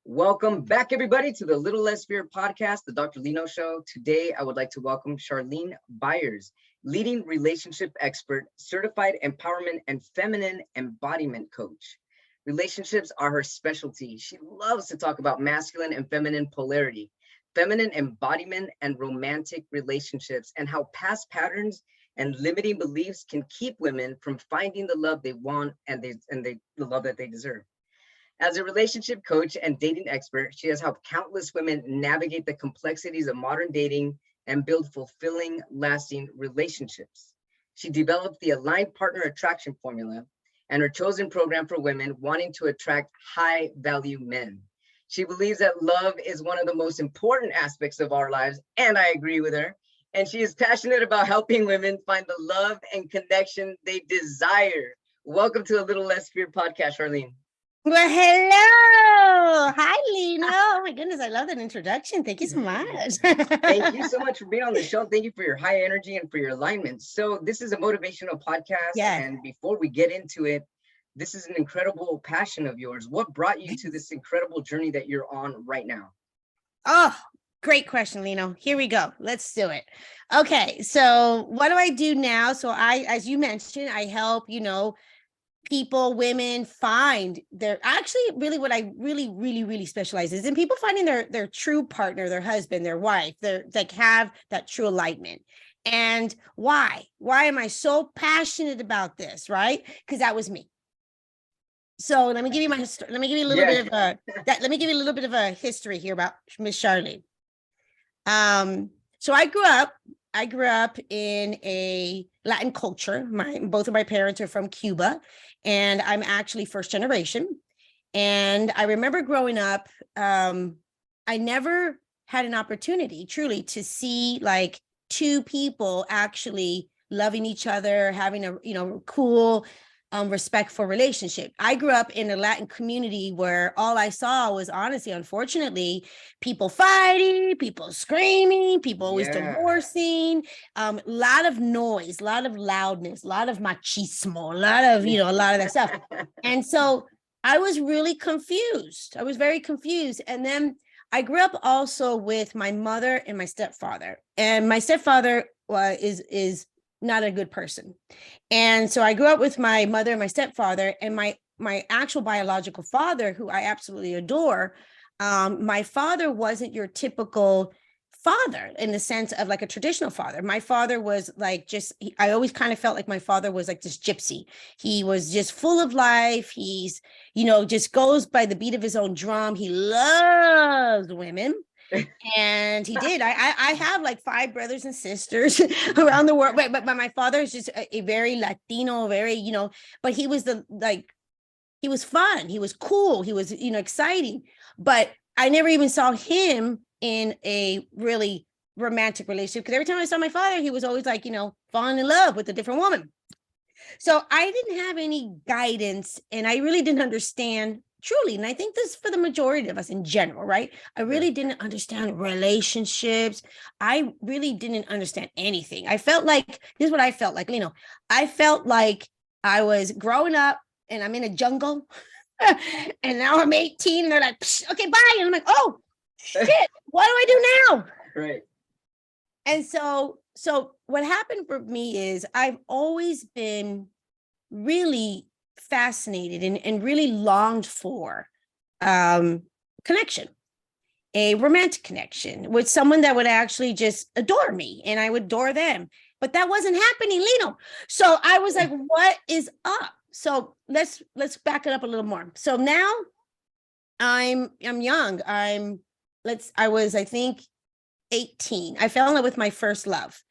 Welcome back, everybody, to the Little Less Fear podcast, the Dr. Lino Show. Today, I would like to welcome Charlene Byars, leading relationship expert, certified empowerment and feminine embodiment coach. Relationships are her specialty. She loves to talk about masculine and feminine polarity, feminine embodiment and romantic relationships, and how past patterns and limiting beliefs can keep women from finding the love they want and the love that they deserve. As a relationship coach and dating expert, she has helped countless women navigate the complexities of modern dating and build fulfilling, lasting relationships. She developed the Aligned Partner Attraction Formula and her chosen program for women wanting to attract high-value men. She believes that love is one of the most important aspects of our lives, and I agree with her. And she is passionate about helping women find the love and connection they desire. Welcome to the Little Less Fear podcast, Charlene. Well, hello. Hi, Lino. Oh, my goodness. I love that introduction. Thank you so much. Thank you so much for being on the show. Thank you for your high energy and for your alignment. So this is a motivational podcast. Yes. And before we get into it, this is an incredible passion of yours. What brought you to this incredible journey that you're on right now? Oh, great question, Lino. Here we go. Let's do it. Okay. So what do I do now? So as you mentioned, I help, people, women find their really what I really specialize is in people finding their true partner, their husband, their wife, like have that true alignment. And why am I so passionate about this? Right? Because that was me. So let me give you a little bit of a history here about Miss Charlene. So I grew up in a Latin culture. Both of my parents are from Cuba, and I'm actually first generation. And I remember growing up, I never had an opportunity truly to see like two people actually loving each other, having a cool, respectful relationship. I grew up in a Latin community where all I saw was honestly, unfortunately, people fighting, people screaming, people always divorcing, a lot of noise, a lot of loudness, a lot of machismo, a lot of that stuff. And so I was really confused. I was very confused. And then I grew up also with my mother and my stepfather. And my stepfather is not a good person. And so I grew up with my mother and my stepfather, and my actual biological father, who I absolutely adore. My father wasn't your typical father in the sense of like a traditional father. My father was like I always kind of felt like my father was like this gypsy. He was just full of life. He's, just goes by the beat of his own drum. He loves women. And he did. I have like 5 brothers and sisters around the world, but my father is just a very Latino, very, but he was he was fun. He was cool. He was, exciting, but I never even saw him in a really romantic relationship, because every time I saw my father, he was always like, falling in love with a different woman. So I didn't have any guidance, and I really didn't understand truly. And I think this is for the majority of us in general, right? I really didn't understand relationships. I really didn't understand anything. I felt like, this is what I felt like, I felt like I was growing up and I'm in a jungle and now I'm 18 and they're like, okay, bye. And I'm like, oh, shit, what do I do now? Right. And so what happened for me is I've always been really fascinated and really longed for connection, a romantic connection with someone that would actually just adore me and I would adore them. But that wasn't happening, Lino. So I was like, what is up? So let's back it up a little more. So now I'm young. I was, I think, 18. I fell in love with my first love.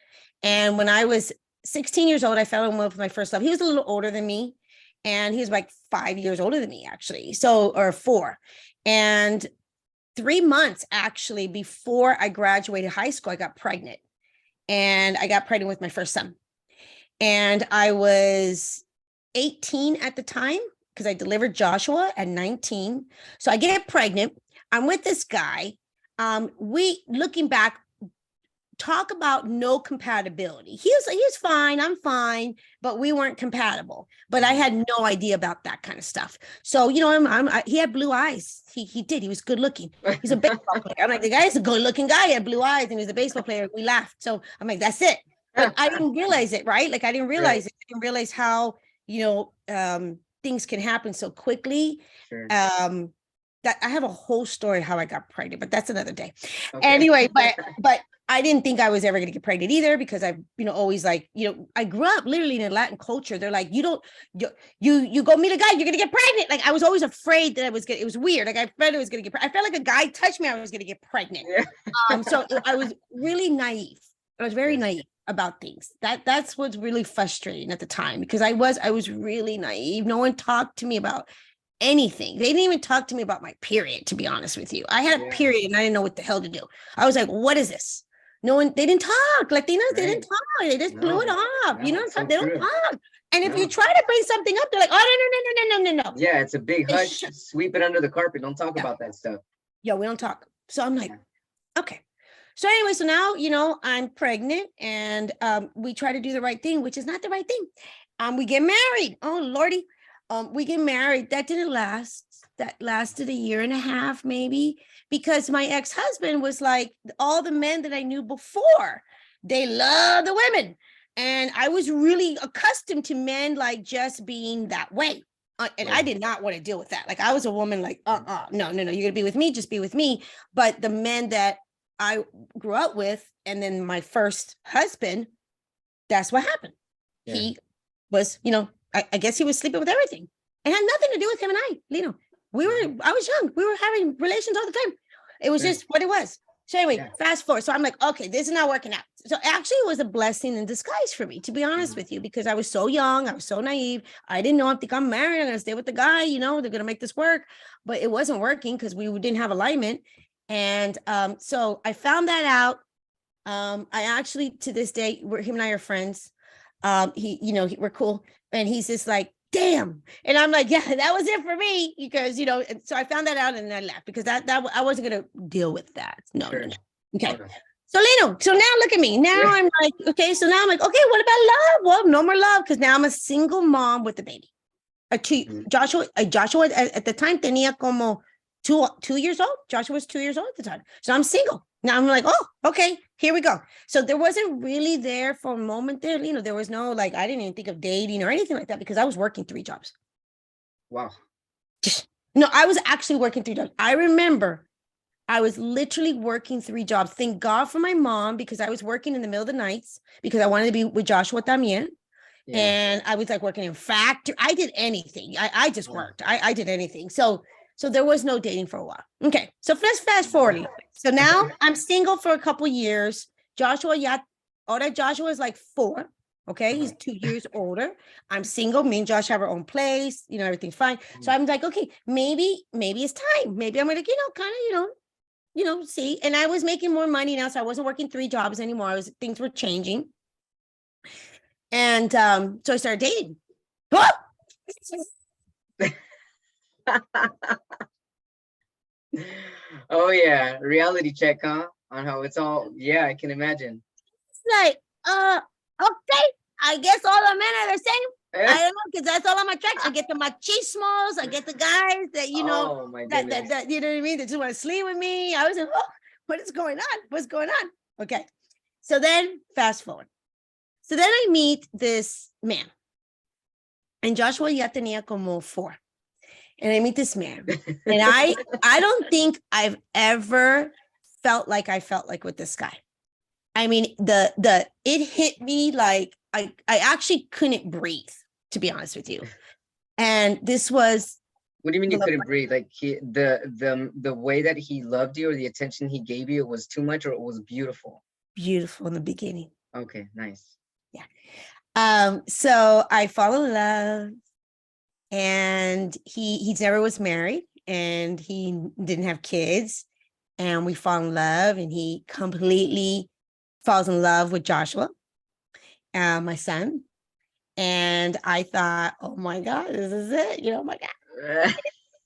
And when I was 16 years old, I fell in love with my first love. He was a little older than me. And he was like 5 years older than me, actually. Or 4. And 3 months actually before I graduated high school, I got pregnant. And I got pregnant with my first son. And I was 18 at the time because I delivered Joshua at 19. So I get pregnant. I'm with this guy. Looking back, talk about no compatibility. He was fine, I'm fine, but we weren't compatible. But I had no idea about that kind of stuff. So, you know, he had blue eyes. He did. He was good looking. He's a baseball player. I'm like, the guy's a good looking guy. He had blue eyes and he was a baseball player. We laughed. So I'm like, that's it. But I didn't realize it, right? Like I didn't realize it. I didn't realize how, you know, things can happen so quickly. Sure. That I have a whole story how I got pregnant, but that's another day. Okay. Anyway, but I didn't think I was ever going to get pregnant either, because I, you know, always like, you know, I grew up literally in a Latin culture. They're like, you go meet a guy, you're going to get pregnant. Like I was always afraid that it was weird. Like I felt I was going to get, I felt like a guy touched me, I was going to get pregnant. Yeah. So I was really naive. I was very naive about things. That's what's really frustrating at the time, because I was really naive. No one talked to me about anything. They didn't even talk to me about my period, to be honest with you. I had a period and I didn't know what the hell to do. I was like, what is this? They didn't talk. Latinos, they didn't talk. They just blew it off. You know, they don't talk. And if you try to bring something up, they're like, oh, no. Yeah, it's a big hush. Sweep it under the carpet. Don't talk about that stuff. Yeah, we don't talk. So I'm like, okay. So anyway, so now, you know, I'm pregnant and we try to do the right thing, which is not the right thing. We get married. Oh, Lordy. We get married. That didn't last. That lasted 1.5 years, maybe, because my ex-husband was like, all the men that I knew before, they love the women. And I was really accustomed to men like just being that way. And I did not want to deal with that. Like I was a woman like, no, you're going to be with me, just be with me. But the men that I grew up with, and then my first husband, that's what happened. Yeah. He was, you know, I guess he was sleeping with everything. It had nothing to do with him and I, Lino. I was young. We were having relations all the time. It was just what it was. So anyway, fast forward. So I'm like, okay, this is not working out. So actually it was a blessing in disguise for me, to be honest with you, because I was so young. I was so naive. I didn't know, I think I'm married. I'm going to stay with the guy, you know, they're going to make this work. But it wasn't working because we didn't have alignment. And so I found that out. I actually, to this day, him and I are friends. We're cool. And he's just like, damn. And I'm like, yeah, that was it for me, because, you know, and so I found that out and I left, because that I wasn't going to deal with that. No. Okay. So Lino, so now look at me. Now I'm like, okay, so now I'm like, okay, what about love? Well, no more love, because now I'm a single mom with a baby. Joshua at the time tenía como 2 years old. Joshua was 2 years old at the time. So I'm single. Now I'm like, oh, okay, here we go. So there wasn't really there for a moment there, you know, there was no, like, I didn't even think of dating or anything like that, because I was working 3 jobs. Wow. No, I was actually working 3 jobs. I remember I was literally working 3 jobs. Thank God for my mom, because I was working in the middle of the nights because I wanted to be with Joshua también. Yeah. And I was like working in factory. I did anything. I just worked. I did anything. So there was no dating for a while. Okay, so let's fast forward. So now I'm single for a couple years. Joshua is like 4. Okay, he's 2 years older. I'm single. Me and Josh have our own place. You know, everything's fine. So I'm like, okay, maybe it's time. Maybe I'm gonna, see. And I was making more money now, so I wasn't working 3 jobs anymore. Things were changing, and so I started dating. Oh yeah, reality check, huh? On how it's all. Yeah, I can imagine. It's like, okay, I guess all the men are the same. I don't know, because that's all I'm attracted. I get the machismos. I get the guys that you know that you know what I mean. That just want to sleep with me. I was like, oh, what is going on? What's going on? Okay, so then fast forward. So then I meet this man, and Joshua ya tenía como 4. And I meet this man, and I don't think I've ever felt like I felt like with this guy. I mean, it hit me like I actually couldn't breathe, to be honest with you. And this was. What do you mean you couldn't breathe? Like the way that he loved you, or the attention he gave you, it was too much, or it was beautiful? Beautiful in the beginning. Okay, nice. Yeah. So I fall in love. And he never was married, and he didn't have kids, and we fall in love, and he completely falls in love with Joshua, my son. And I thought, oh my God, this is it. You know, oh my God.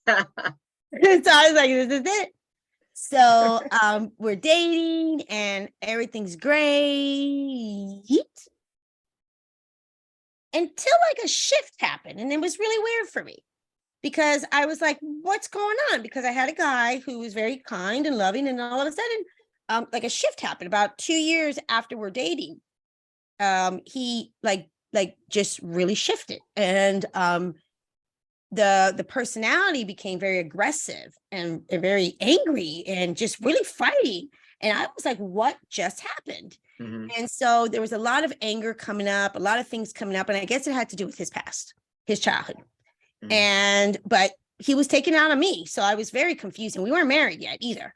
So I was like, this is it. So we're dating and everything's great until like a shift happened. And it was really weird for me because I was like, what's going on? Because I had a guy who was very kind and loving, and all of a sudden, like a shift happened about 2 years after we're dating. He like just really shifted, and the personality became very aggressive and very angry and just really fighting. And I was like, what just happened? And so there was a lot of anger coming up, a lot of things coming up. And I guess it had to do with his past, his childhood. But he was taking out on me. So I was very confused, and we weren't married yet either.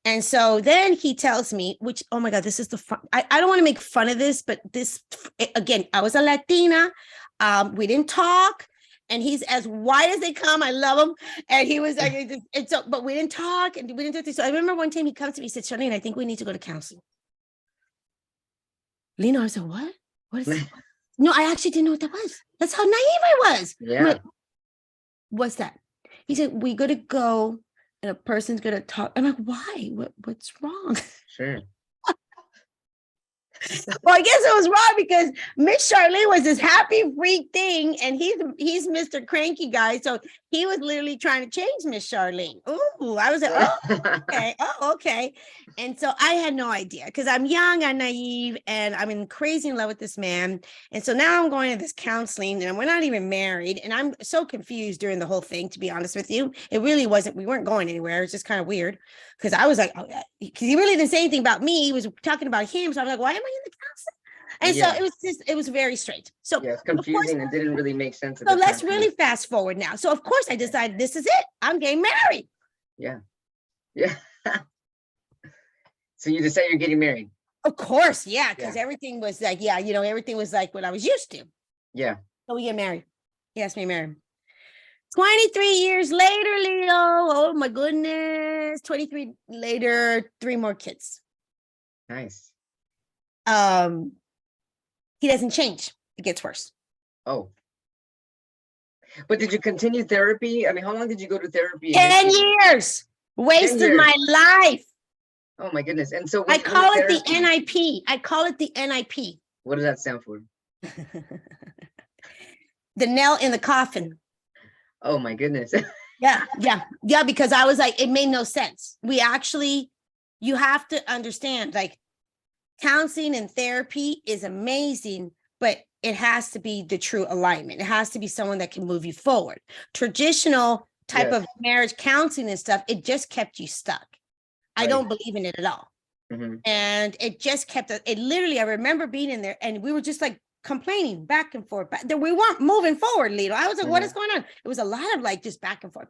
And so then he tells me, which, oh my God, this is the fun. I don't want to make fun of this, but this, again, I was a Latina. We didn't talk. And he's as white as they come. I love him. And he was like, and so, but we didn't talk and we didn't do this. So I remember one time he comes to me, he said, Charlene, I think we need to go to counseling. Lena, I said, what? What is that? No, I actually didn't know what that was. That's how naive I was. Yeah. Like, what's that? He said, we got to go and a person's going to talk. I'm like, why? What's wrong? Sure. Well, I guess it was wrong because Miss Charlene was this happy freak thing, and he's Mr. Cranky guy. So he was literally trying to change Miss Charlene. Ooh, I was like, oh, okay. And so I had no idea because I'm young, I'm naive, and I'm crazy in love with this man. And so now I'm going to this counseling, and we're not even married. And I'm so confused during the whole thing, to be honest with you. It really wasn't, we weren't going anywhere. It was just kind of weird because I was like, oh, because he really didn't say anything about me. He was talking about him. So I was like, why am I in the counseling? And so it was very strange. So it's confusing and didn't really make sense. So let's really fast forward now. So of course I decided this is it. I'm getting married. Yeah. So you decide you're getting married? Of course, yeah, because everything was like, everything was like what I was used to. Yeah. So we get married. He asked me to marry him. 23 years later, Leo. Oh my goodness. 23 later, 3 more kids. Nice. He doesn't change. It gets worse. Oh. But did you continue therapy? I mean, how long did you go to therapy? 10 years. Wasted my life. Oh my goodness. And so I call it the NIP. I call it the NIP. What does that stand for? The nail in the coffin. Oh my goodness. Yeah. Because I was like, it made no sense. You have to understand, like, counseling and therapy is amazing, but it has to be the true alignment. It has to be someone that can move you forward. Traditional type of marriage counseling and stuff, it just kept you stuck. I don't believe in it at all. And it just kept it literally, I remember being in there and we were just like complaining back and forth. We weren't moving forward, Lito. I was like, what is going on? It was a lot of like just back and forth.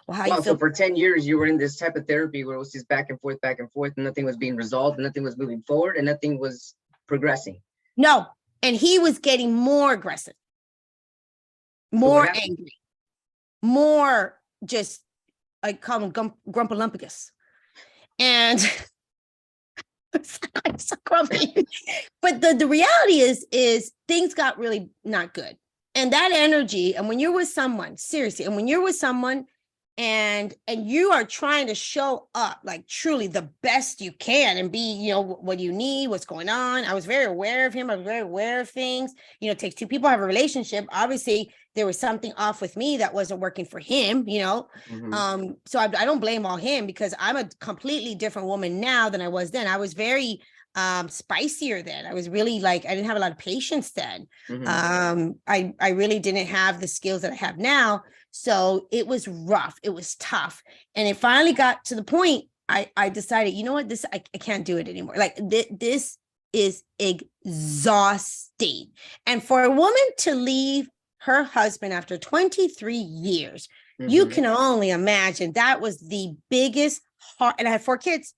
Well, how you feel? So for 10 years, you were in this type of therapy where it was just back and forth, and nothing was being resolved, and nothing was moving forward, and nothing was progressing. No. And he was getting more aggressive, more angry, more just, I call him Grumpalumpus. And I'm so grumpy. But the reality is things got really not good. And that energy, and when you're with someone, seriously, and when you're with someone and you are trying to show up like truly the best you can and be, what you need, what's going on. I was very aware of him. I was very aware of things. It takes 2 people to have a relationship. Obviously, there was something off with me that wasn't working for him, So I don't blame all him because I'm a completely different woman now than I was then. I was very spicier then. I was really like, I didn't have a lot of patience then. I really didn't have the skills that I have now. So it was rough. It was tough. And it finally got to the point I decided, you know what, I can't do it anymore. Like this is exhausting. And for a woman to leave her husband after 23 years, you can only imagine that was the biggest and I had 4 kids,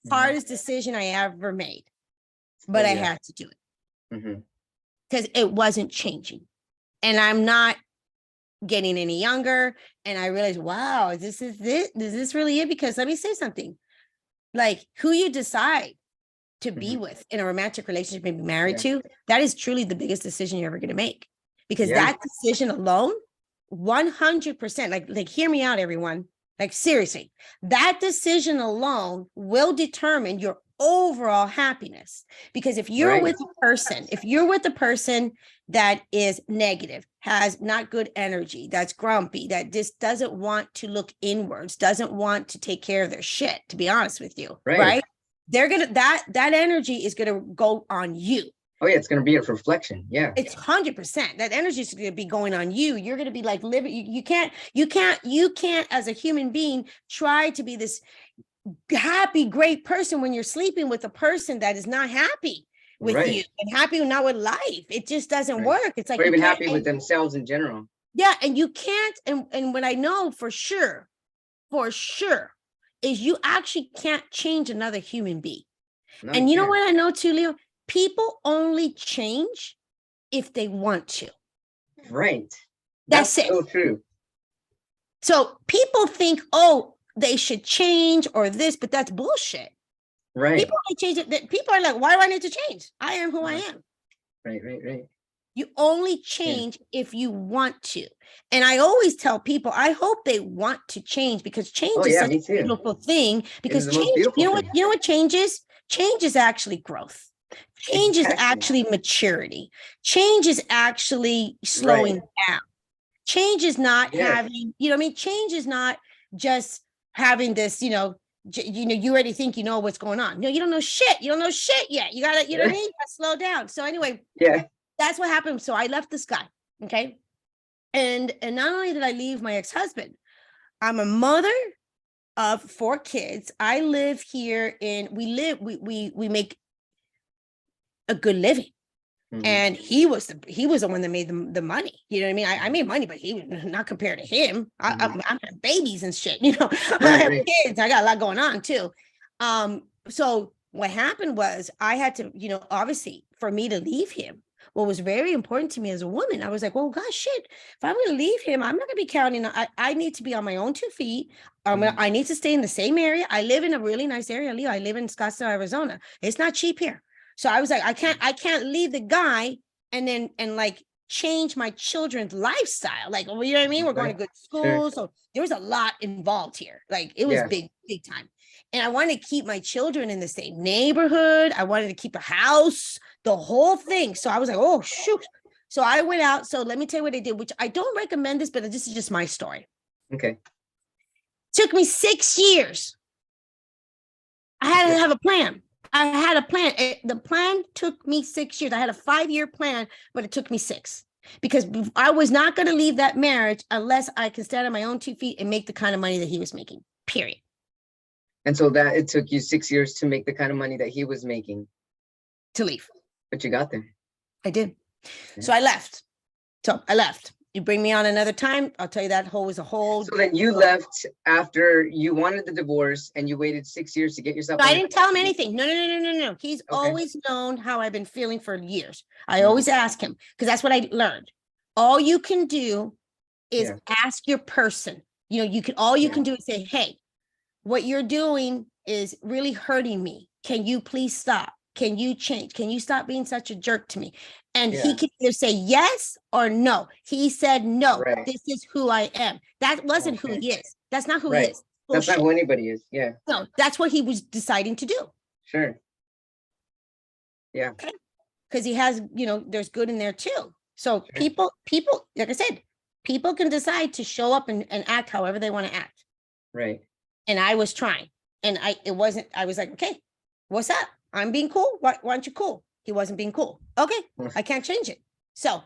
hardest decision I ever made, but I had to do it because it wasn't changing and I'm not getting any younger. And I realized, wow, is this really it? Because let me say something, like who you decide to be with in a romantic relationship and be married to, that is truly the biggest decision you're ever going to make, because that decision alone, 100%, like hear me out, everyone. Like seriously, that decision alone will determine your overall happiness. Because if you're Right. with a person that is negative, has not good energy, that's grumpy, that just doesn't want to look inwards, doesn't want to take care of their shit, to be honest with you, Right. right? They're gonna that energy is gonna go on you. Oh yeah, it's gonna be a reflection. Yeah. It's 100%. That energy is going to be going on you. You're going to be like living. You can't as a human being try to be this happy, great person when you're sleeping with a person that is not happy with you Right. and happy not with life. It just doesn't Right. work. It's like Or you even can't. happy with themselves in general. Yeah, and you can't. And what I know for sure, is you actually can't change another human being. No, you And you know can't. what I know too, Leo? People only change if they want to. Right. That's it. So true. So people think, oh, they should change or this, but that's bullshit. Right. People only change it. People are like, why do I need to change? I am who I am. Right. You only change if you want to. And I always tell people, I hope they want to change, because change Oh is yeah, such me a too. beautiful thing. It is Because the most change, beautiful thing. you know what change is? Change is actually growth. Change is Exactly. actually maturity. Change is actually slowing down. Change is not Yes. having, you know what I mean? Change is not just having this, you already think you know what's going on. No, you don't know shit. You don't know shit yet. You gotta, you know what I mean? You gotta slow down. So anyway, Yeah. that's what happened. So I left this guy. Okay. And not only did I leave my ex-husband, I'm a mother of 4 kids. I live here we make a good living. Mhm. And he was the one that made the money. You know what I mean? I made money, but he was not compared to him. I have babies and shit, I have kids. I got a lot going on too. So what happened was I had to, obviously for me to leave him, what was very important to me as a woman, I was like, well, gosh, shit, if I'm going to leave him, I'm not going to be counting. I need to be on my own 2 feet. I need to stay in the same area. I live in a really nice area, Leo. I live in Scottsdale, Arizona. It's not cheap here. So I was like, I can't leave the guy and like change my children's lifestyle. Like, well, you know what I mean? We're going to good school. Sure. So there was a lot involved here. Like it was big time. And I wanted to keep my children in the same neighborhood. I wanted to keep a house, the whole thing. So I was like, oh, shoot. So I went out. So let me tell you what I did, which I don't recommend this, but this is just my story. Okay. Took me 6 years. I had to have a plan. I had a plan. The plan took me 6 years. I had a 5-year plan, but it took me 6, because I was not going to leave that marriage unless I can stand on my own 2 feet and make the kind of money that he was making, period. And so that it took you 6 years to make the kind of money that he was making. To leave. But you got there. I did. Yeah. So I left. You bring me on another time, I'll tell you that was a whole. So then you left after you wanted the divorce and you waited 6 years to get yourself. No, I didn't tell him anything. No. He's always known how I've been feeling for years. I always ask him, because that's what I learned. All you can do is ask your person. You can do is say, hey, what you're doing is really hurting me. Can you please stop? Can you change? Can you stop being such a jerk to me? And he can either say yes or no. He said, no, this is who I am. That wasn't who he is. That's not who he is. Bullshit. That's not who anybody is. Yeah. No, that's what he was deciding to do. Sure. Yeah. Okay. Because he has, there's good in there too. So people, like I said, people can decide to show up and act however they want to act. Right. And I was trying. And I was like, okay, what's up? I'm being cool. Why aren't you cool? He wasn't being cool. Okay, I can't change it. So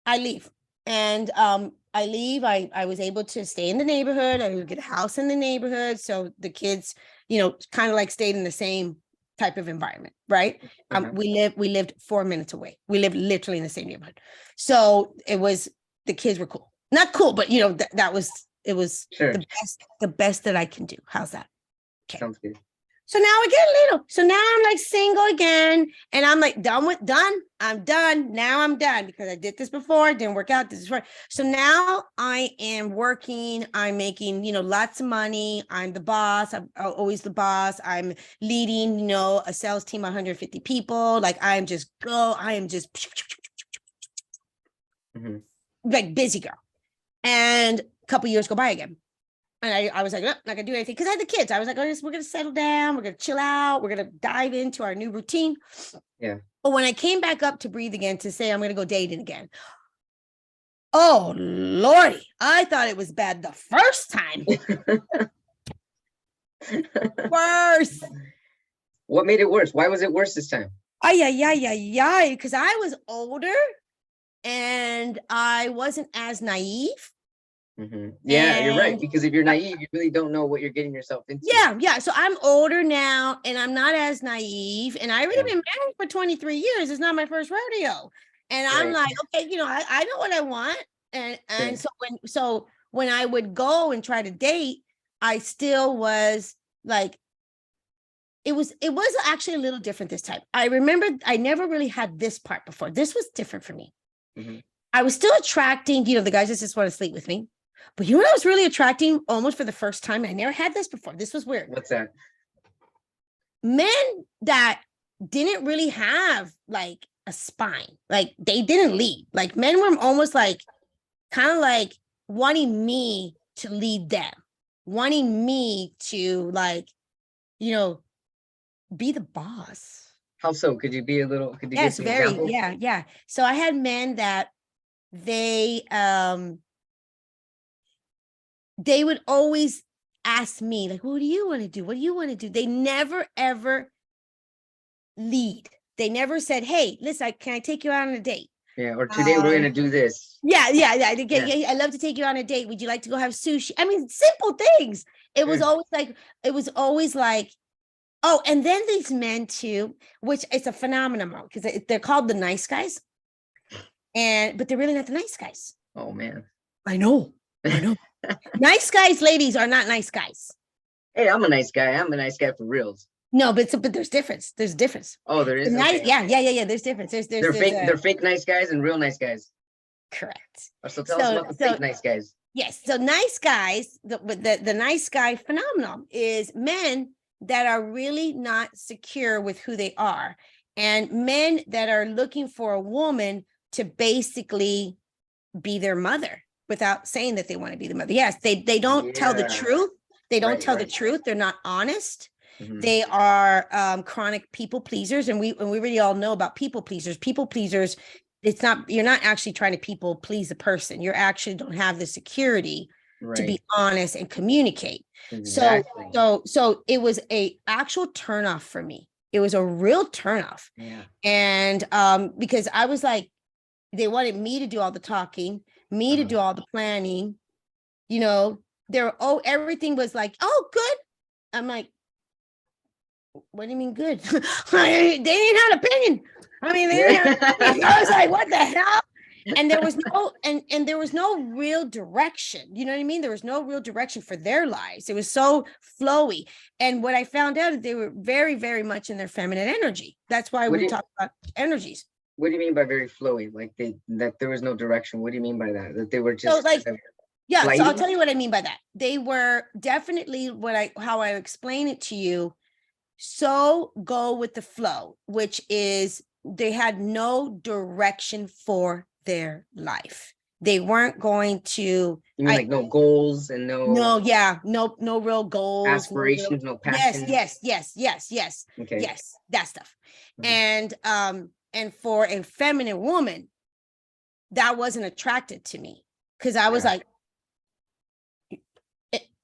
I leave. And I leave. I was able to stay in the neighborhood. I would get a house in the neighborhood. So the kids, kind of like stayed in the same type of environment, right? We lived 4 minutes away. We lived literally in the same neighborhood. So the kids were cool. Not cool, but it was the best that I can do. How's that? Okay. Sounds good. So now we get a little. So now I'm like single again, and I'm like done. I'm done. Now I'm done, because I did this before. It didn't work out. This is right. So now I am working. I'm making, lots of money. I'm the boss. I'm always the boss. I'm leading, a sales team, 150 people. Like I am just like busy girl. And a couple years go by again. And I was like, nope, not gonna do anything because I had the kids. I was like, oh, we're gonna settle down, we're gonna chill out, we're gonna dive into our new routine. Yeah. But when I came back up to breathe again to say I'm gonna go dating again, oh Lordy, I thought it was bad the first time. Worse. What made it worse? Why was it worse this time? Because I was older and I wasn't as naive. Yeah, you're right. And Because if you're naive, you really don't know what you're getting yourself into. yeah. So I'm older now and I'm not as naive. And I already been married for 23 years. It's not my first rodeo. And I'm like, okay, I know what I want. And so when I would go and try to date, I still was like, it was actually a little different this time. I remember I never really had this part before. This was different for me. I was still attracting, the guys that just want to sleep with me. But you know what I was really attracting almost for the first time? I never had this before. This was weird. What's that? Men that didn't really have like a spine. Like they didn't lead. Like men were almost like kind of like wanting me to lead them, wanting me to like, be the boss. How so? Could you give some examples? Yeah. So I had men that they would always ask me like, what do you want to do? What do you want to do? They never ever lead. They never said, hey, listen, can I take you out on a date? Yeah, or today we're gonna do this. Yeah. I love to take you on a date. Would you like to go have sushi? I mean, simple things. It was always like, oh, and then these men too, which it's a phenomenon because they're called the nice guys, but they're really not the nice guys. Oh man, I know. Nice guys, ladies are not nice guys. Hey, I'm a nice guy. I'm a nice guy for reals. No, but there's difference. There's difference. Oh, there is. Nice, yeah. There's difference. They're fake nice guys and real nice guys. Correct. So tell us about the fake nice guys. Yes. So nice guys, the nice guy phenomenon is men that are really not secure with who they are, and men that are looking for a woman to basically be their mother without saying that they want to be the mother. Yes, they don't tell the truth. They don't tell the truth. They're not honest. They are chronic people pleasers, and we really all know about people pleasers. People pleasers, you're not actually trying to people please a person. You actually don't have the security to be honest and communicate. Exactly. So it was a actual turnoff for me. It was a real turnoff. Yeah. And because I was like, they wanted me to do all the talking, me to do all the planning, everything was like, oh, good. I'm like, what do you mean good? They didn't have an opinion. I mean, I was like, what the hell? And there was there was no real direction. You know what I mean? There was no real direction for their lives. It was so flowy. And what I found out is they were very, very much in their feminine energy. That's why we talk about energies. What do you mean by very flowy? Like that there was no direction. What do you mean by that? That they were just so I'll tell you what I mean by that. They were definitely how I explain it to you. So go with the flow, which is they had no direction for their life. They weren't going to. You mean like no goals and no real goals, aspirations, no passion. Yes. Okay. Yes, that stuff. And for a feminine woman, that wasn't attracted to me because I was like,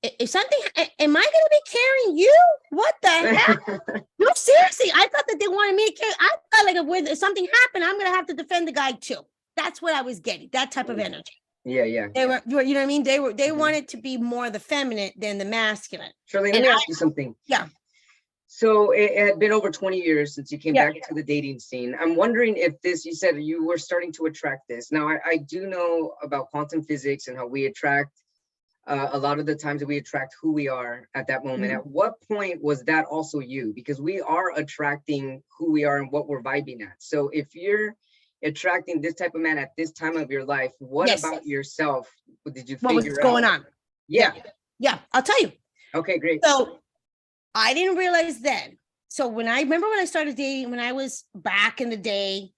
if something, am I going to be carrying you? What the hell? No, seriously. I thought that they wanted me to carry. I thought like if something happened, I'm going to have to defend the guy too. That's what I was getting. That type of energy. Yeah. They were, you know what I mean? They wanted to be more the feminine than the masculine. Charlene, let me ask you something. Yeah. So it had been over 20 years since you came back to the dating scene. I'm wondering if you said you were starting to attract this. Now, I do know about quantum physics and how we attract a lot of the times that we attract who we are at that moment. At what point was that also you? Because we are attracting who we are and what we're vibing at. So if you're attracting this type of man at this time of your life, what about yourself did you figure out? What was going on? Yeah, I'll tell you. Okay, great. So I didn't realize then. So when I started dating, when I was back in the day,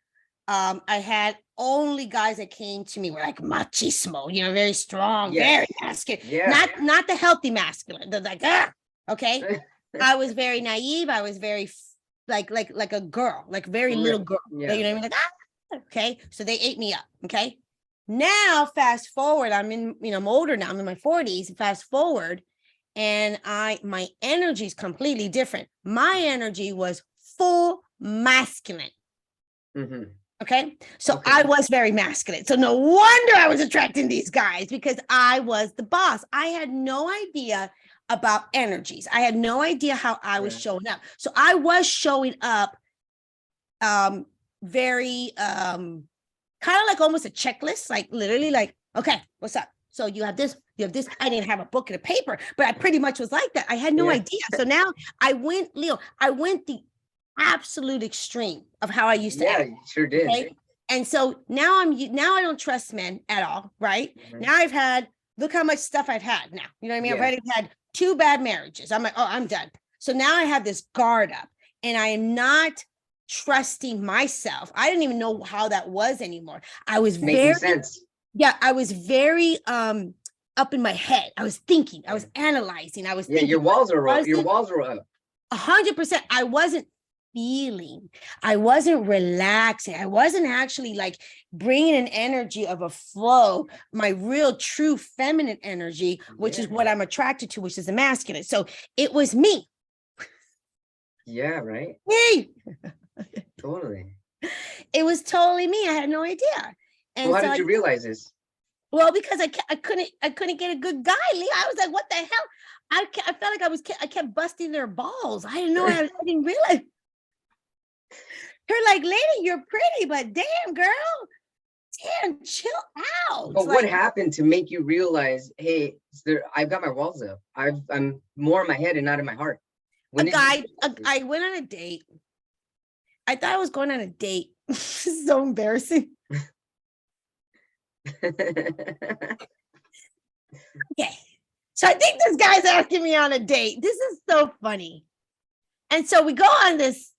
I had only guys that came to me were like machismo, very strong, very masculine, not the healthy masculine. They're like, okay. I was very naive. I was very like a girl, like very little girl. Yeah. You know what I mean? Like, okay. So they ate me up. Okay. Now, fast forward, I'm older now. I'm in my 40s. Fast forward, and my energy is completely different. My energy was full masculine. Mm-hmm. Okay. So I was very masculine. So no wonder I was attracting these guys, because I was the boss. I had no idea about energies. I had no idea how I was showing up. So I was showing up very kind of like almost a checklist, like literally like, okay, what's up? So you have this. I didn't have a book and a paper, but I pretty much was like that. I had no idea. So now I went the absolute extreme of how I used to act. You sure did. Okay? And so now I don't trust men at all, right? Mm-hmm. Now look how much stuff I've had now. You know what I mean? I've already had 2 bad marriages. I'm like, oh, I'm done. So now I have this guard up, and I am not trusting myself. I didn't even know how that was anymore. I was making sense. Yeah, I was very up in my head. I was thinking, I was analyzing, I was thinking. Your walls are up. 100%. I wasn't feeling. I wasn't relaxing. I wasn't actually like bringing an energy of a flow, my real true feminine energy, which is what I'm attracted to, which is the masculine. So it was me. Yeah, right. Me. Totally. It was totally me. I had no idea. And how did you realize this? Well, because I couldn't get a good guy, Leo. I was like, what the hell? I felt like I kept busting their balls. I didn't know. I didn't realize. They're like, lady, you're pretty, but damn, girl, damn, chill out. But what happened to make you realize, hey, I've got my walls up. I'm more in my head and not in my heart. I went on a date. I thought I was going on a date. This is so embarrassing. Okay. So I think this guy's asking me on a date. This is so funny. And so we go on this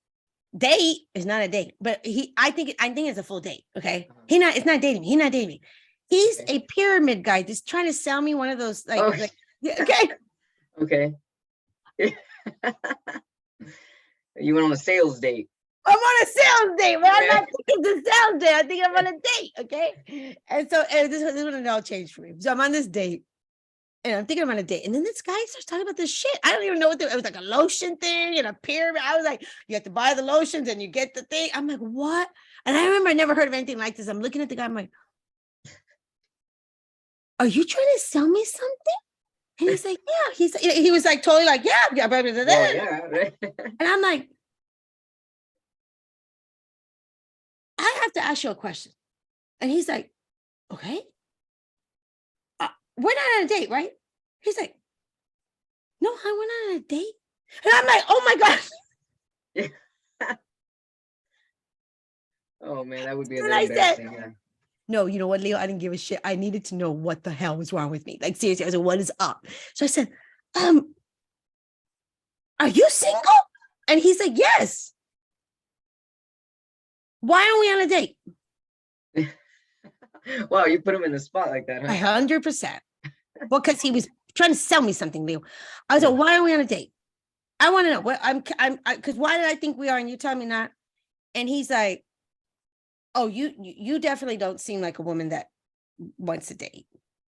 date. It's not a date, but I think it's a full date. Okay. It's not dating me. He's not dating me. He's a pyramid guy just trying to sell me one of those okay. Okay. You went on a sales date. I'm on a sales date, but I'm not thinking it's a sales date. I think I'm on a date, okay? And so this is when it all changed for me. So I'm on this date, and I'm thinking I'm on a date. And then this guy starts talking about this shit. I don't even know what it was, like a lotion thing and a pyramid. I was like, you have to buy the lotions and you get the thing. I'm like, what? And I remember I never heard of anything like this. I'm looking at the guy. I'm like, are you trying to sell me something? And he's like, yeah. He was like totally like, yeah. Blah, blah, blah, blah. Oh, yeah. Right. And I'm like, I have to ask you a question. And he's like, okay. We're not on a date, right? He's like, no, we're not on a date. And I'm like, oh my gosh. Yeah. Oh man, that would be a little embarrassing. Yeah. No, you know what, Leo? I didn't give a shit. I needed to know what the hell was wrong with me. Like seriously, I said, what is up? So I said, are you single? And he's like, yes. Why aren't we on a date? Wow, you put him in the spot like that, huh? 100%. Well, because he was trying to sell me something, Leo. I was like, why are we on a date? I want to know what because why did I think we are? And you tell me not. And he's like, oh, you definitely don't seem like a woman that wants a date.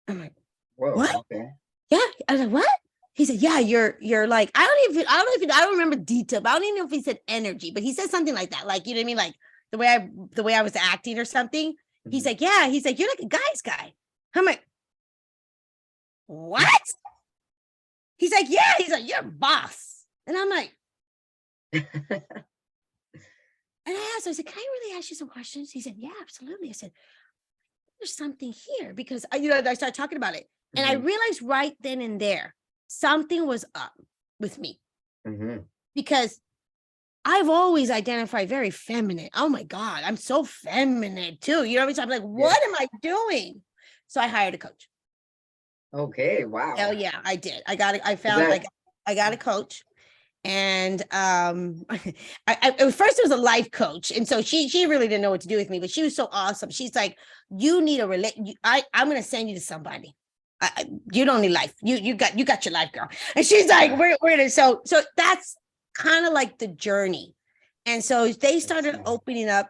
I'm like, whoa, what? Okay. Yeah. I was like, what? He said, yeah, you're like, I don't remember detail, but I don't even know if he said energy, but he said something like that. Like, you know what I mean? Like the way I was acting or something. Mm-hmm. He's like, yeah. He's like, you're like a guy's guy. I'm like, what? He's like, yeah. He's like, you're a boss. And I'm like, and I asked him, I said, can I really ask you some questions? He said, yeah, absolutely. I said, there's something here because I started talking about it. And I realized right then and there, something was up with me because I've always identified very feminine. Oh my God, I'm so feminine too. You know what I mean? So I'm like, what am I doing? So I hired a coach. Okay, wow. Hell yeah, I did. I got a coach. And at first it was a life coach, and so she really didn't know what to do with me, but she was so awesome. She's like, you need a I'm going to send you to somebody. You don't need life. You got your life, girl. And she's like, we're gonna, so that's kind of like the journey. And so they started opening up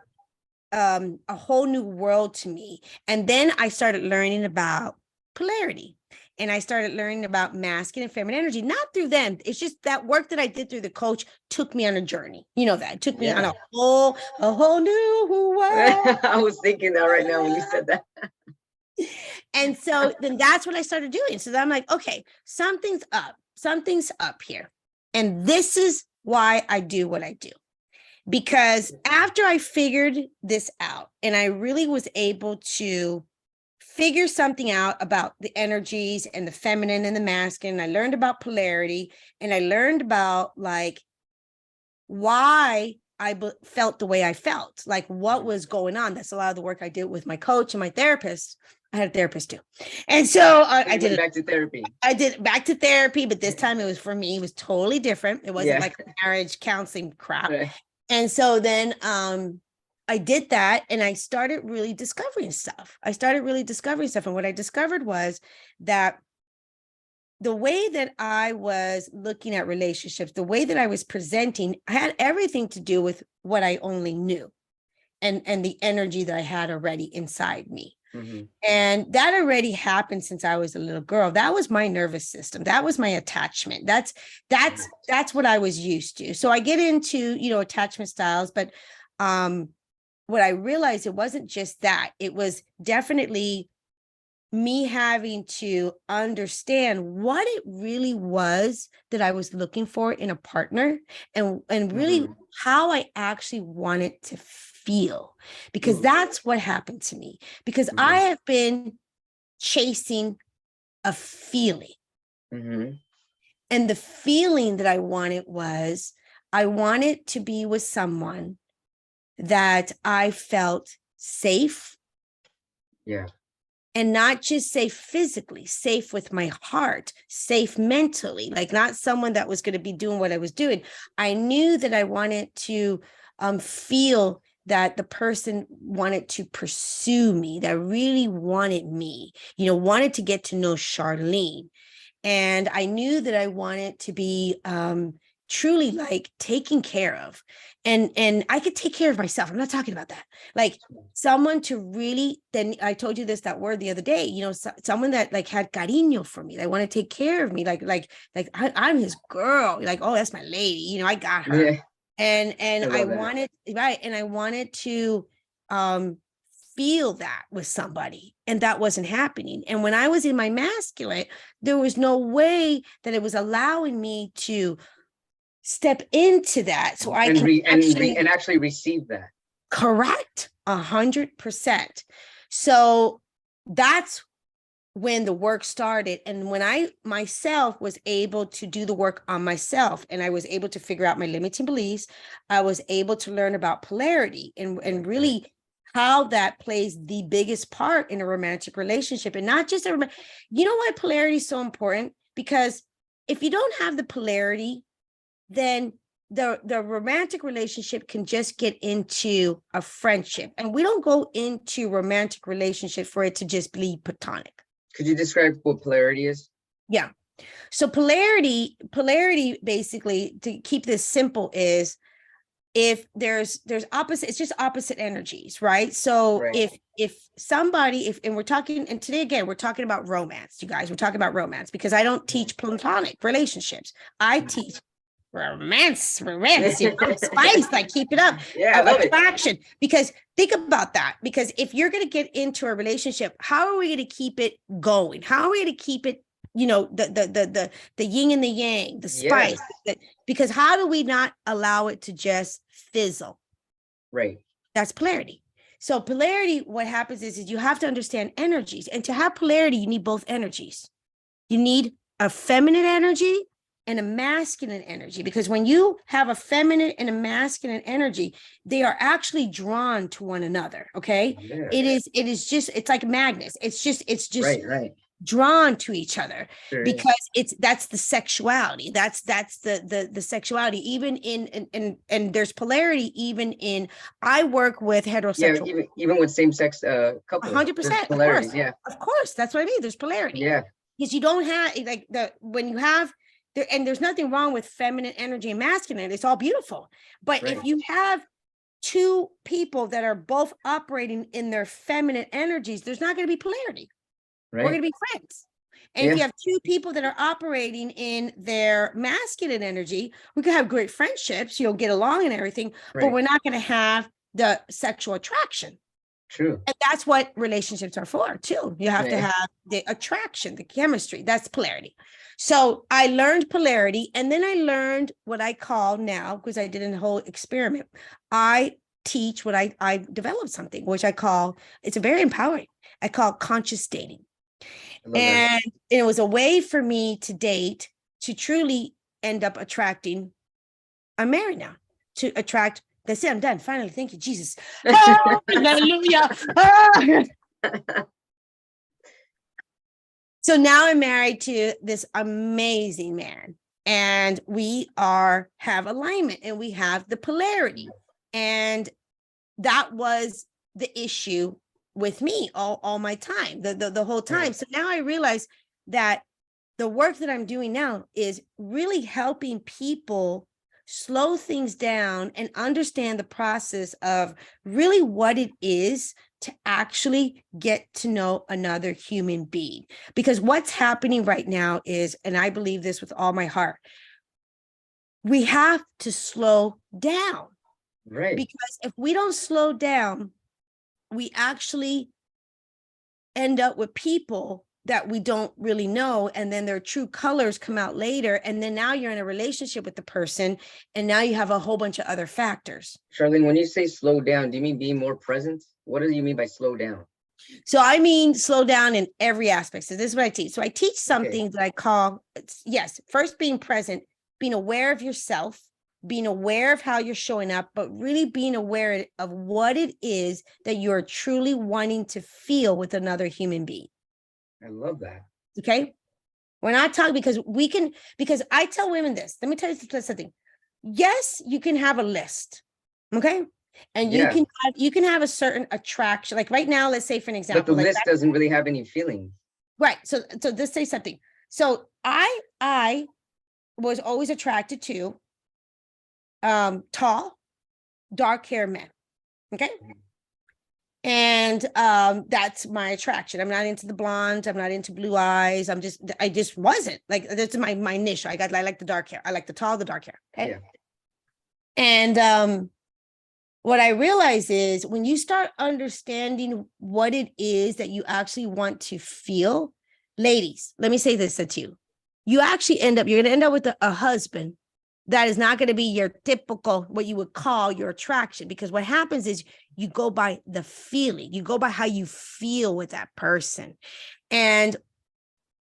a whole new world to me. And then I started learning about polarity. And I started learning about masculine and feminine energy, not through them. It's just that work that I did through the coach took me on a journey. You know that. It took me on a whole new world. I was thinking that right now when you said that. And so then that's what I started doing. So then I'm like, okay, something's up here. And this is why I do what I do. Because after I figured this out and I really was able to figure something out about the energies and the feminine and the masculine, I learned about polarity, and I learned about like why I felt the way I felt, like what was going on. That's a lot of the work I did with my coach and my therapist. I had a therapist too. And so I did back to therapy. I did it back to therapy, but this time it was for me. It was totally different. It wasn't like marriage counseling crap. Right. And so then I did that, and I started really discovering stuff. And what I discovered was that the way that I was looking at relationships, the way that I was presenting, had everything to do with what I only knew and the energy that I had already inside me. Mm-hmm. And that already happened since I was a little girl. That was my nervous system. That was my attachment. That's what I was used to. So I get into, attachment styles, but what I realized, it wasn't just that. It was definitely me having to understand what it really was that I was looking for in a partner, and really how I actually wanted to feel, because that's what happened to me, because I have been chasing a feeling. And the feeling that I wanted was, I wanted to be with someone that I felt safe. Yeah. And not just safe physically, safe with my heart, safe mentally, like not someone that was going to be doing what I was doing. I knew that I wanted to feel that the person wanted to pursue me, that really wanted me, wanted to get to know Charlene. And I knew that I wanted to be truly like taken care of. And I could take care of myself. I'm not talking about that. Like someone to really, then I told you that word the other day, someone that like had cariño for me. They want to take care of me. Like I'm his girl. Like, oh, that's my lady. I got her. Yeah. And I wanted, right. And I wanted to feel that with somebody, and that wasn't happening. And when I was in my masculine, there was no way that it was allowing me to step into that, so I can actually receive that. Correct, 100%. So that's when the work started, and when I myself was able to do the work on myself, and I was able to figure out my limiting beliefs, I was able to learn about polarity and really how that plays the biggest part in a romantic relationship, and not just why polarity is so important, because if you don't have the polarity, then the romantic relationship can just get into a friendship. And we don't go into romantic relationship for it to just be platonic. Could you describe what polarity is? Yeah. So polarity basically, to keep this simple, is if there's opposite, it's just opposite energies, right? So right. if somebody, and we're talking, and today again, we're talking about romance, you guys, we're talking about romance, because I don't teach platonic relationships. I teach romance, spice, like keep it up. Yeah, attraction. Because think about that. Because if you're going to get into a relationship, how are we going to keep it going? How are we going to keep it, the yin and the yang, the spice? Yes. Because how do we not allow it to just fizzle? Right. That's polarity. So polarity, what happens is you have to understand energies, and to have polarity, you need both energies. You need a feminine energy and a masculine energy, because when you have a feminine and a masculine energy, they are actually drawn to one another. Okay. Yeah. It is just, it's like magnets. It's just right. drawn to each other, Sure is. because that's the sexuality. That's the sexuality, even and there's polarity even in, I work with Yeah, heterosexual. even with same-sex couples, there's 100%, of polarities. course. Yeah, Of course, that's what I mean. There's polarity. yeah, Because you don't have like when you have there, and there's nothing wrong with feminine energy and masculine. It's all beautiful. But right, if you have two people that are both operating in their feminine energies, there's not going to be polarity. We're right. going to be friends. And if Yeah, you have two people that are operating in their masculine energy, we can have great friendships, you'll get along and everything, but right. we're not going to have the sexual attraction. True. And that's what relationships are for too. You have to Right. have the attraction, the chemistry. That's polarity. So I learned polarity, and then I learned what I call now, because I did a whole experiment. I teach what I developed something, which I call, it's a very empowering. I call conscious dating. I love that. And it was a way for me to date, to truly end up attracting. I'm married now, to attract. That's it. I'm done. Finally. Thank you, Jesus. Oh, hallelujah. Ah. So now I'm married to this amazing man, and we have alignment, and we have the polarity. And that was the issue with me all my time, the whole time. Right. So now I realize that the work that I'm doing now is really helping people slow things down and understand the process of really what it is to actually get to know another human being. Because what's happening right now is, and I believe this with all my heart, we have to slow down. Right. Because if we don't slow down, we actually end up with people that we don't really know, and then their true colors come out later, and then now you're in a relationship with the person, and now you have a whole bunch of other factors. Charlene, when you say slow down, do you mean being more present? What do you mean by slow down? So I mean slow down in every aspect. So this is what I teach. So I teach something that I call, yes, first being present, being aware of yourself, being aware of how you're showing up, but really being aware of what it is that you're truly wanting to feel with another human being. I love that. Okay. We're not talking, because I tell women this. Let me tell you something. Yes, you can have a list. Okay. And Yeah. you can have a certain attraction. Like right now, let's say for an example. But the like list doesn't really have any feelings. Right. So let's say something. So I was always attracted to tall, dark hair men. Okay. And that's my attraction. I'm not into the blondes. I'm not into blue eyes. I just wasn't. Like, that's my niche. I like the dark hair. I like the tall, the dark hair. Okay. Yeah. And what I realize is when you start understanding what it is that you actually want to feel, ladies, let me say this to you. You're going to end up with a husband that is not going to be your typical, what you would call your attraction, because what happens is you go by the feeling, you go by how you feel with that person. And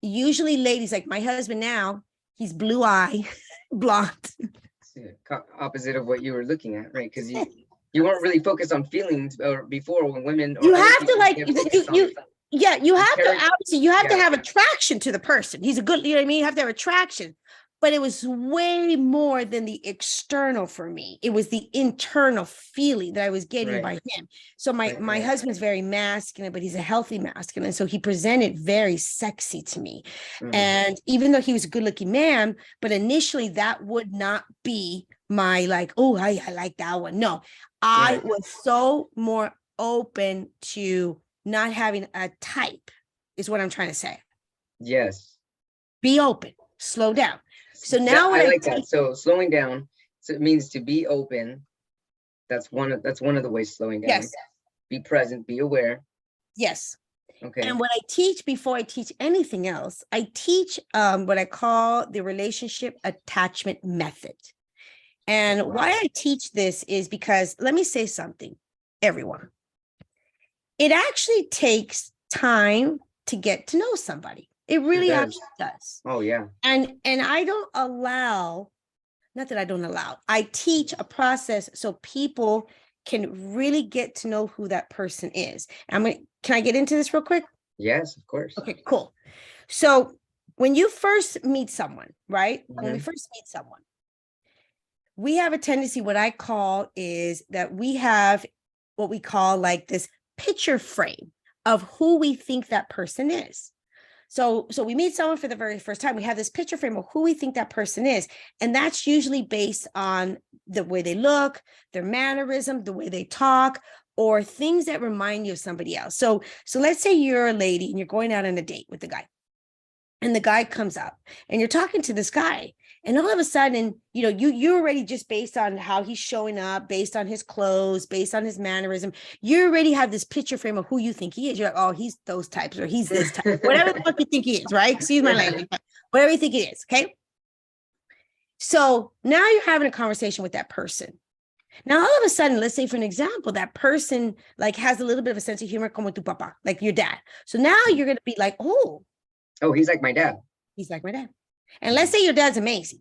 usually ladies, like my husband now, he's blue eye, blonde. Opposite of what you were looking at, right? Because you weren't really focused on feelings before, when women. You have to have attraction to the person. He's a good, you know what I mean? You have to have attraction. But it was way more than the external for me. It was the internal feeling that I was getting by him. So my husband's very masculine, but he's a healthy masculine. So he presented very sexy to me. And even though he was a good looking man, but initially that would not be my like, oh, I like that one. No, I was so more open to not having a type, is what I'm trying to say. Yes. Be open, slow down. So now I like that. So slowing down, so it means to be open. That's one of the ways slowing down. Yes. Be present, be aware. Yes. Okay. And what I teach, before I teach anything else, I teach what I call the relationship attachment method. And why I teach this is because, let me say something, everyone. It actually takes time to get to know somebody. It really actually does. Oh, yeah. And I don't allow, not that I don't allow, I teach a process so people can really get to know who that person is. Can I get into this real quick? Yes, of course. Okay, cool. So when you first meet someone, right? When we first meet someone, we have a tendency, what I call is that we have what we call like this picture frame of who we think that person is. So we meet someone for the very first time, we have this picture frame of who we think that person is. And that's usually based on the way they look, their mannerism, the way they talk, or things that remind you of somebody else. So let's say you're a lady and you're going out on a date with a guy. And the guy comes up and you're talking to this guy. And all of a sudden, you already, just based on how he's showing up, based on his clothes, based on his mannerism, you already have this picture frame of who you think he is. You're like, oh, he's those types, or he's this type, whatever the fuck you think he is, right? Excuse my language, but whatever you think he is, okay? So now you're having a conversation with that person. Now, all of a sudden, let's say for an example, that person like has a little bit of a sense of humor, como tu papa, like your dad. So now you're going to be like, oh, he's like my dad. He's like my dad. And let's say your dad's amazing.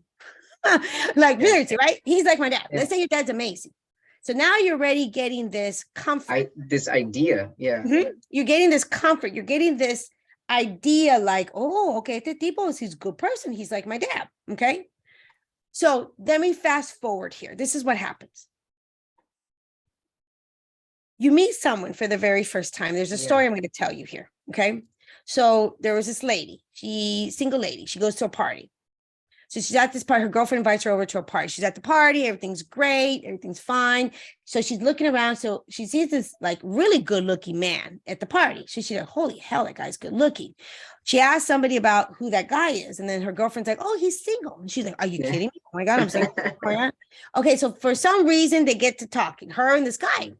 Like, really, right? He's like my dad. Let's say your dad's amazing. So now you're already getting this comfort. This idea. Yeah. You're getting this comfort. You're getting this idea like, oh, okay, este tipo, he's a good person. He's like my dad. Okay. So let me fast forward here. This is what happens. You meet someone for the very first time. There's a story I'm going to tell you here. Okay. So there was this lady, single lady. She goes to a party. So she's at this party. Her girlfriend invites her over to a party. She's at the party. Everything's great. Everything's fine. So she's looking around. So she sees this like really good looking man at the party. So she's like, holy hell, that guy's good looking. She asked somebody about who that guy is. And then her girlfriend's like, oh, he's single. And she's like, are you kidding me? Oh my God. I'm saying, oh my God. Okay. So for some reason they get to talking, her and this guy.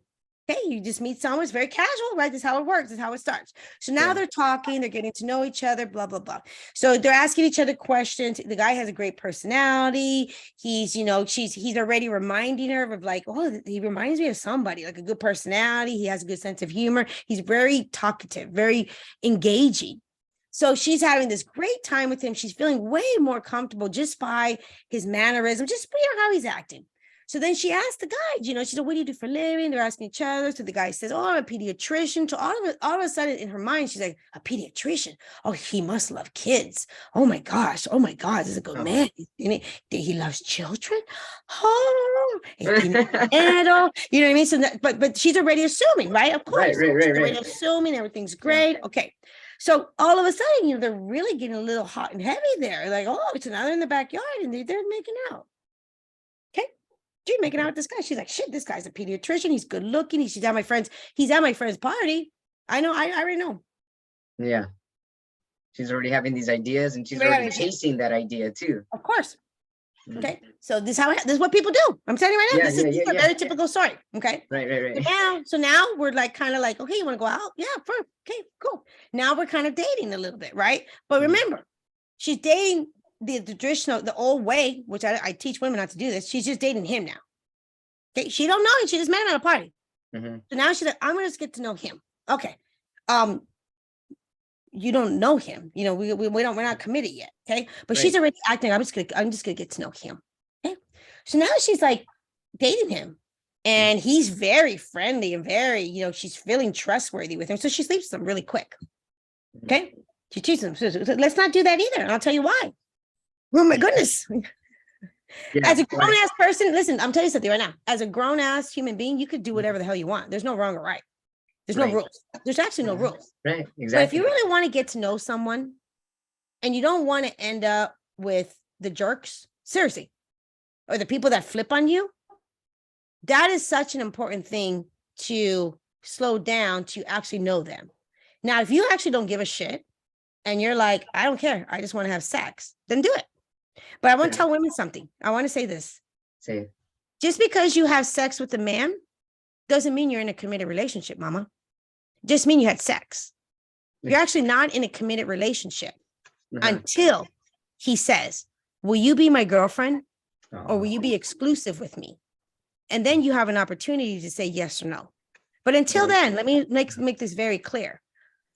Okay, you just meet someone, it's very casual, right? This is how it works, this is how it starts. So now they're talking, they're getting to know each other, blah, blah, blah. So they're asking each other questions. The guy has a great personality. He's, he's already reminding her of like, oh, he reminds me of somebody, like a good personality. He has a good sense of humor. He's very talkative, very engaging. So she's having this great time with him. She's feeling way more comfortable just by his mannerism, just how he's acting. So then she asked the guy, she said, what do you do for a living? They're asking each other. So the guy says, oh, I'm a pediatrician. So all of a sudden in her mind, she's like, a pediatrician? Oh, he must love kids. Oh my gosh. Oh my God. This is a good man. He loves children. Oh, you know what I mean? So but she's already assuming, right? Of course. Right. She's already assuming everything's great. Okay. So all of a sudden, they're really getting a little hot and heavy there. Like, oh, so now they're in the backyard and they're making out. She's making out with this guy. She's like, shit, this guy's a pediatrician. He's good looking. He's at my friend's party. I know. I already know. Yeah. She's already having these ideas and she's already chasing that idea too. Of course. Okay. So this is what people do. I'm telling you right now. This is a very typical story. Okay. Right. So now we're like, kind of like, okay, you want to go out? Yeah. Okay, cool. Now we're kind of dating a little bit. Right. But remember, she's dating the traditional, the old way, which I teach women not to do this. She's just dating him now. Okay, she don't know him. She just met him at a party. So now she's like, I'm gonna just get to know him. Okay, you don't know him. We're not committed yet. Okay, but she's already acting. I'm just gonna get to know him. Okay, so now she's like dating him, and he's very friendly and very, she's feeling trustworthy with him. So she sleeps with him really quick. Okay, she cheats him. So let's not do that either, and I'll tell you why. Oh my goodness. As a grown-ass person, listen, I'm telling you something right now. As a grown-ass human being, you could do whatever the hell you want. There's no wrong or right. There's no rules. There's actually no rules. Right, exactly. But if you really want to get to know someone and you don't want to end up with the jerks, seriously, or the people that flip on you, that is such an important thing to slow down to actually know them. Now, if you actually don't give a shit and you're like, I don't care, I just want to have sex, then do it. But I want to tell women something. I want to say this. Say it. Just because you have sex with a man doesn't mean you're in a committed relationship, mama. Just mean you had sex. You're actually not in a committed relationship until he says, will you be my girlfriend or will you be exclusive with me? And then you have an opportunity to say yes or no. But until then, let me make this very clear.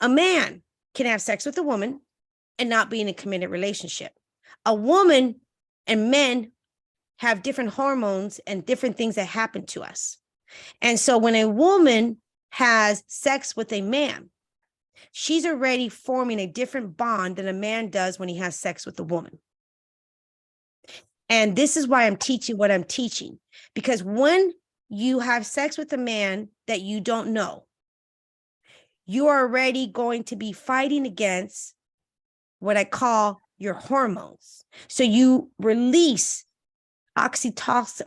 A man can have sex with a woman and not be in a committed relationship. A woman and men have different hormones and different things that happen to us. And so when a woman has sex with a man, She's already forming a different bond than a man does when he has sex with a woman. And this is why I'm teaching what I'm teaching, because when you have sex with a man that you don't know, you are already going to be fighting against what I call your hormones. So you release oxytocin,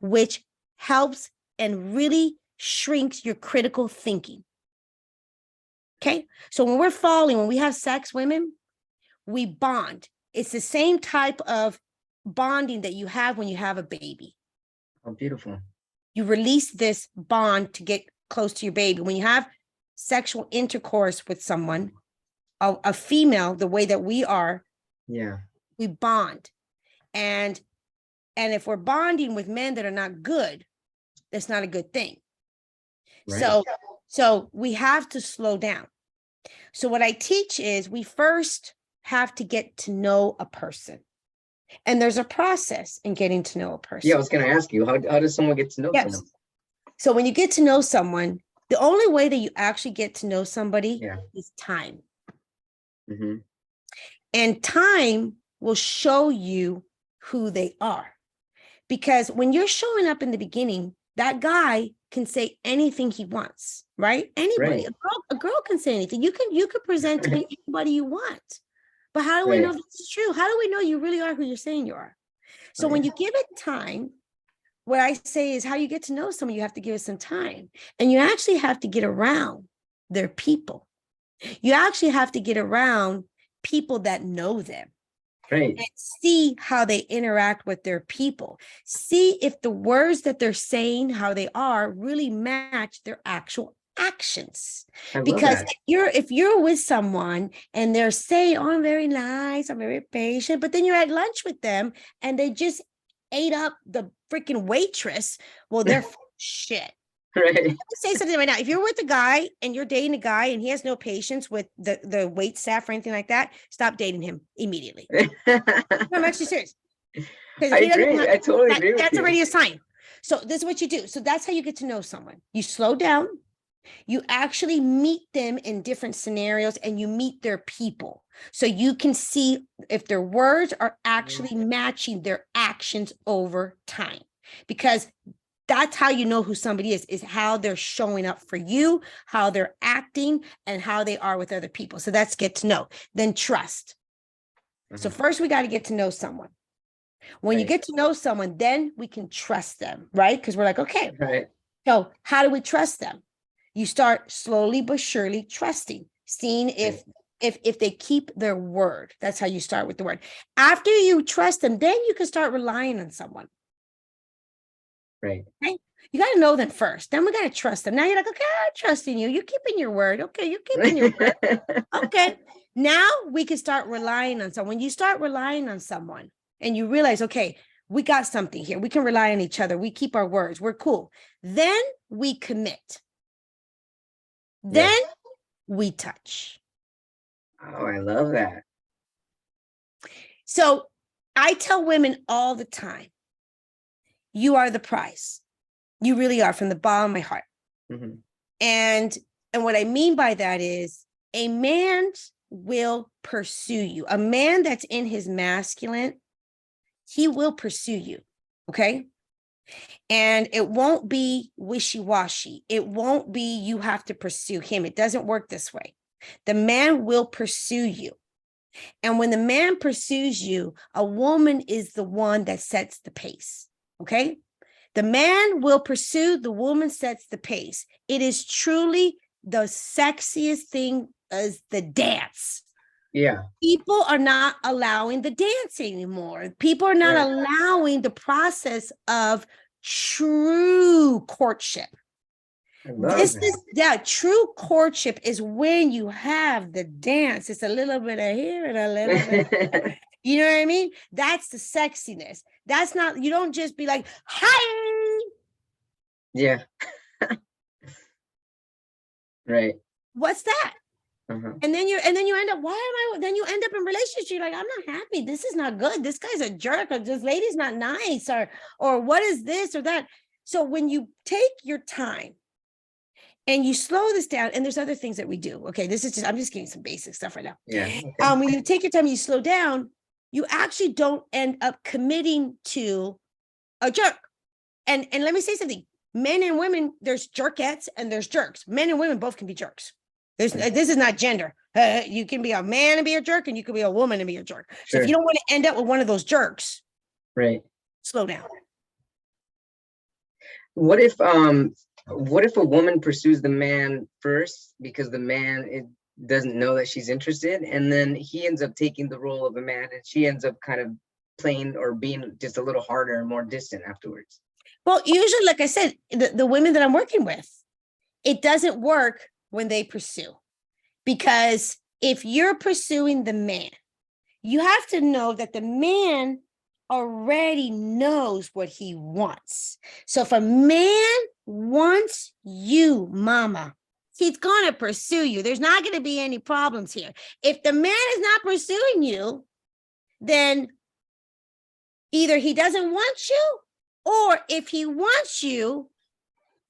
which helps and really shrinks your critical thinking. Okay. So when we're falling, when we have sex, women, we bond. It's the same type of bonding that you have when you have a baby. Oh, beautiful. You release this bond to get close to your baby. When you have sexual intercourse with someone, a female, the way that we are, we bond. And if we're bonding with men that are not good, that's not a good thing. Right. So we have to slow down. So what I teach is we first have to get to know a person. And there's a process in getting to know a person. Yeah, I was going to ask you, how does someone get to know someone? So when you get to know someone, the only way that you actually get to know somebody is time. Mm-hmm. And time will show you who they are. Because when you're showing up in the beginning, that guy can say anything he wants, right? Anybody, right. A girl can say anything. You could present to me anybody you want. But how do we know if it's true? How do we know you really are who you're saying you are? So when you give it time, what I say is how you get to know someone, you have to give it some time. And you actually have to get around their people. You actually have to get around people that know them. Right. And see how they interact with their people. See if the words that they're saying, how they are, really match their actual actions. Because if you're with someone and they're saying, oh, I'm very nice, I'm very patient, but then you're at lunch with them and they just ate up the freaking waitress, well, they're shit. Right. Let me say something right now. If you're with a guy and you're dating a guy and he has no patience with the wait staff or anything like that, stop dating him immediately. No, I'm actually serious. I agree. I totally agree with you. That's already a sign. So this is what you do. So that's how you get to know someone. You slow down. You actually meet them in different scenarios and you meet their people. So you can see if their words are actually matching their actions over time. Because that's how you know who somebody is how they're showing up for you, how they're acting, and how they are with other people. So that's get to know. Then trust. Mm-hmm. So first we got to get to know someone. When you get to know someone, then we can trust them, right? Because we're like, okay, so how do we trust them? You start slowly but surely trusting, seeing if they keep their word. That's how you start with the word. After you trust them, then you can start relying on someone. Right. You got to know them first. Then we got to trust them. Now you're like, okay, I'm trusting you. You're keeping your word. Okay, you're keeping your word. Okay. Now we can start relying on someone. When you start relying on someone and you realize, okay, we got something here. We can rely on each other. We keep our words. We're cool. Then we commit. Then we touch. Oh, I love that. So I tell women all the time, you are the prize. You really are, from the bottom of my heart. Mm-hmm. And what I mean by that is a man will pursue you. A man that's in his masculine, he will pursue you. Okay. And it won't be wishy-washy. It won't be you have to pursue him. It doesn't work this way. The man will pursue you. And when the man pursues you, a woman is the one that sets the pace. Okay? The man will pursue, the woman sets the pace. It is truly the sexiest thing as the dance. Yeah. People are not allowing the dance anymore. People are not allowing the process of true courtship. True courtship is when you have the dance. It's a little bit of here and a little bit of you know what I mean? That's the sexiness. That's not, you don't just be like, hi. Yeah. Right. What's that? Uh-huh. And then you end up, then you end up in relationship. You're like, I'm not happy. This is not good. This guy's a jerk, or this lady's not nice, or what is this or that? So when you take your time and you slow this down, and there's other things that we do. Okay, this is just, I'm just giving some basic stuff right now. Yeah. Okay. When you take your time, you slow down, you actually don't end up committing to a jerk. And let me say something. Men and women, there's jerkettes and there's jerks. Men and women both can be jerks. This is not gender. You can be a man and be a jerk, and you can be a woman and be a jerk. So Sure. if you don't want to end up with one of those jerks, Right. slow down. What if a woman pursues the man first because the man doesn't know that she's interested, and then he ends up taking the role of a man, and she ends up kind of playing or being just a little harder and more distant afterwards? Well, usually, like I said, the women that I'm working with, it doesn't work when they pursue. Because if you're pursuing the man, you have to know that the man already knows what he wants. So if a man wants you, mama, he's going to pursue you. There's not going to be any problems here. If the man is not pursuing you, then either he doesn't want you, or if he wants you,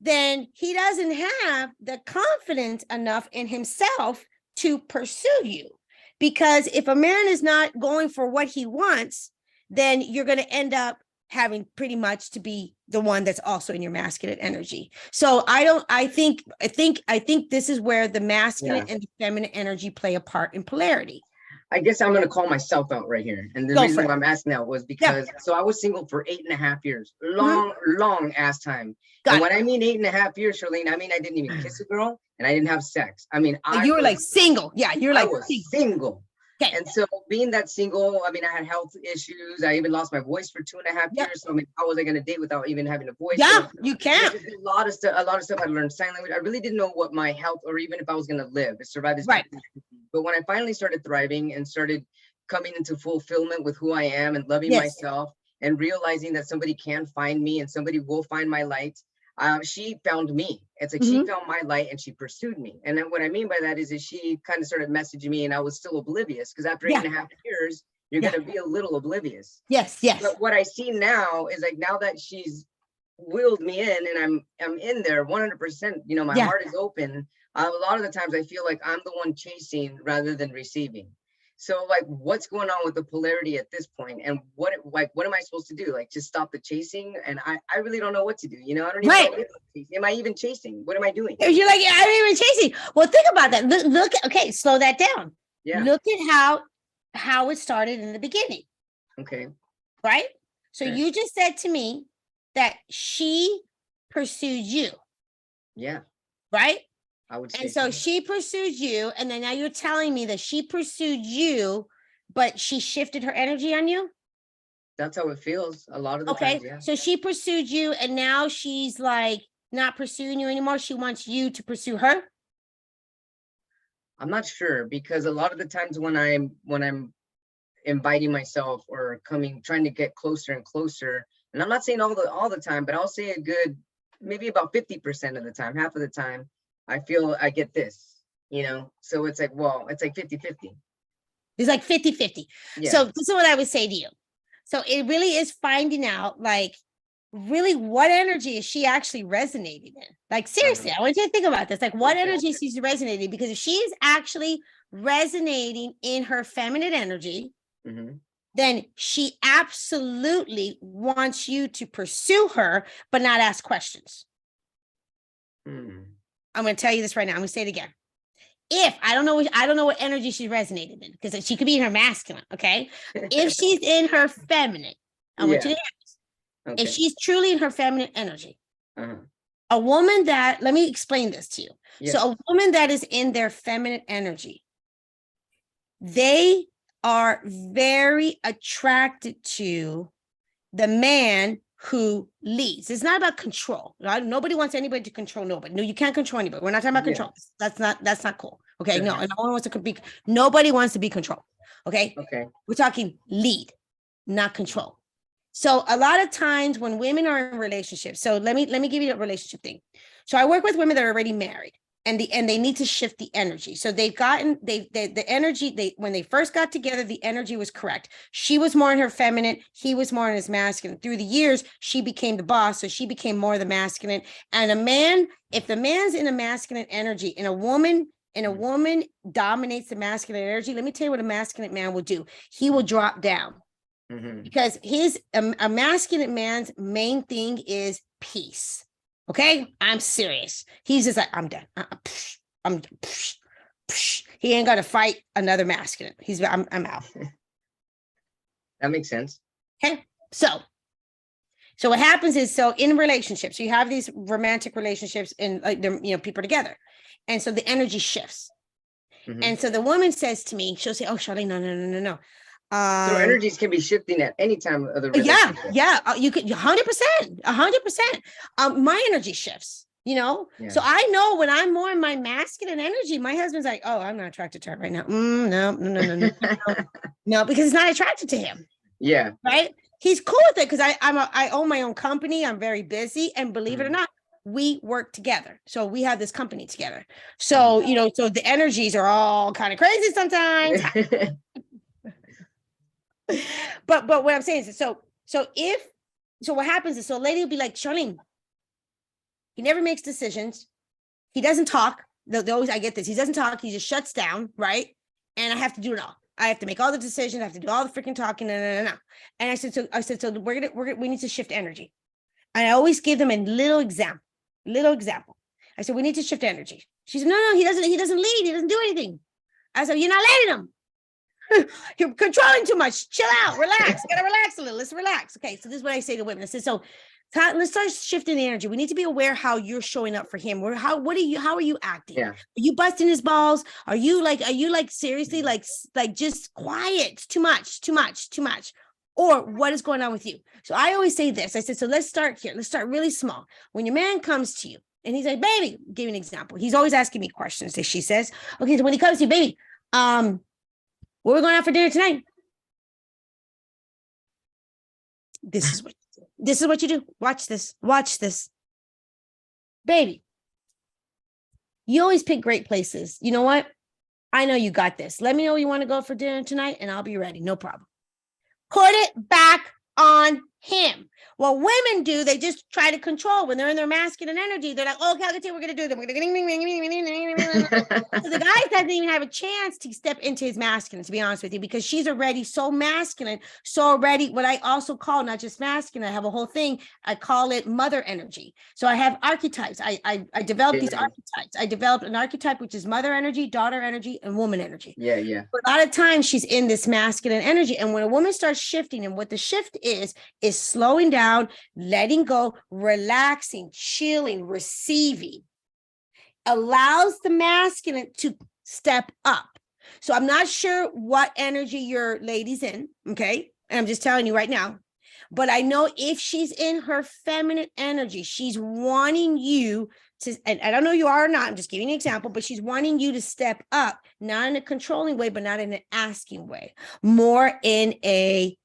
then he doesn't have the confidence enough in himself to pursue you. Because if a man is not going for what he wants, then you're going to end up having pretty much to be the one that's also in your masculine energy. So I think this is where the masculine and the feminine energy play a part in polarity. I guess I'm going to call myself out right here. And the reason why I'm asking that was because, so I was single for 8.5 years, long ass time. And when I mean 8.5 years, Charlene, I mean, I didn't even kiss a girl and I didn't have sex. I mean, you were like single. Yeah. You're like single. Okay. And so being that single, I mean, I had health issues. I even lost my voice for 2.5 years. So I mean, how was I going to date without even having a voice? Yeah, so, you can't. A lot of stuff I learned sign language. I really didn't know what my health, or even if I was going to live, survive this. Right. But when I finally started thriving and started coming into fulfillment with who I am and loving myself and realizing that somebody can find me and somebody will find my light, she found me. It's like she found my light and she pursued me. And then what I mean by that is she kind of started messaging me, and I was still oblivious, because after 8.5 years, you're going to be a little oblivious. Yes. But what I see now is like, now that she's willed me in and I'm in there 100%, you know, my heart is open. A lot of the times I feel like I'm the one chasing rather than receiving. So like, what's going on with the polarity at this point? And what am I supposed to do? Like, just stop the chasing? And I really don't know what to do. You know, I don't even know. Am I even chasing? What am I doing? You're like, I'm even chasing. Well, think about that. Look, okay, slow that down. Yeah. Look at how it started in the beginning. Okay. Right? So you just said to me that she pursued you. Yeah. Right? I would say. And so she pursued you, and then now you're telling me that she pursued you, but she shifted her energy on you? That's how it feels a lot of the times, yeah. So she pursued you, and now she's like not pursuing you anymore. She wants you to pursue her? I'm not sure, because a lot of the times when I'm inviting myself or trying to get closer and closer, and I'm not saying all the time, but I'll say a good, maybe about 50% of the time, half of the time, I feel I get this, you know? So it's like, well, it's like 50-50. It's like 50-50. Yeah. So this is what I would say to you. So it really is finding out, like, really what energy is she actually resonating in? Like, seriously, I want you to think about this. Like, what energy is she resonating? Because if she's actually resonating in her feminine energy, then she absolutely wants you to pursue her, but not ask questions. I'm going to tell you this right now. I'm going to say it again. If I don't know what energy she's resonating in, because she could be in her masculine. Okay. If she's in her feminine, I want you to ask. If she's truly in her feminine energy, a woman that, let me explain this to you. So a woman that is in their feminine energy, they are very attracted to the man who leads. It's not about control. Right? Nobody wants anybody to control nobody. No, you can't control anybody. We're not talking about control. That's not cool. Okay. No, and no one wants to be, nobody wants to be controlled. Okay. Okay. We're talking lead, not control. So a lot of times when women are in relationships, so let me give you a relationship thing. So I work with women that are already married. and they need to shift the energy. So the energy, when they first got together, the energy was correct. She was more in her feminine, he was more in his masculine. Through the years, she became the boss, so she became more the masculine. And a man, if the man's in a masculine energy, and a woman dominates the masculine energy, let me tell you what a masculine man will do. He will drop down. Because a masculine man's main thing is peace. Okay, I'm serious. He's just like, I'm done. I'm done. He ain't gonna fight another masculine. I'm out. That makes sense. Okay, so what happens is, so in relationships, you have these romantic relationships, and like, people are together, and so the energy shifts. And so the woman says to me, she'll say, "Oh, Charlene, no. So energies can be shifting at any time of the relationship. You could 100%. My energy shifts, So I know when I'm more in my masculine energy, my husband's like, "Oh, I'm not attracted to her right now." No, no, because it's not attracted to him. Yeah. Right. He's cool with it because I own my own company. I'm very busy, and believe it or not, we work together. So we have this company together. So so the energies are all kind of crazy sometimes. But what I'm saying is, so what happens is, so a lady will be like, "Charlene, he never makes decisions. He doesn't talk." I get this. He doesn't talk. He just shuts down, right? And I have to do it all. I have to make all the decisions. I have to do all the freaking talking. No. And I said, so we need to shift energy. And I always give them a little example. I said, we need to shift energy. She said, no, he doesn't lead. He doesn't do anything. I said, you're not letting him. You're controlling too much. Chill out, relax. Gotta relax a little. Let's relax. Okay, so this is what I say to women. I said, so let's start shifting the energy. We need to be aware how you're showing up for him. How are you acting? Yeah. Are you busting his balls? Are you like seriously like just quiet? Too much. Or what is going on with you? So I always say this. I said, so let's start here. Let's start really small. When your man comes to you and he's like, "Baby," give you an example. He's always asking me questions. That she says, okay, so when he comes to you, "Baby, where we going out for dinner tonight?" This is what you do. Watch this. "Baby, you always pick great places. You know what? I know you got this. Let me know you want to go for dinner tonight, and I'll be ready. No problem." Put it back on him. What women do, they just try to control. When they're in their masculine energy, they're like, "Oh, okay, we're going to do them." So the guy doesn't even have a chance to step into his masculine, to be honest with you, because she's already so masculine, so already what I also call not just masculine. I have a whole thing. I call it mother energy. So I have archetypes. I developed these archetypes. I developed an archetype, which is mother energy, daughter energy, and woman energy. Yeah. But a lot of times she's in this masculine energy. And when a woman starts shifting, and what the shift is slowing down, letting go, relaxing, chilling, receiving, allows the masculine to step up. So I'm not sure what energy your lady's in, okay? And I'm just telling you right now. But I know if she's in her feminine energy, she's wanting you to, and I don't know you are or not, I'm just giving you an example, but she's wanting you to step up, not in a controlling way, but not in an asking way, more in a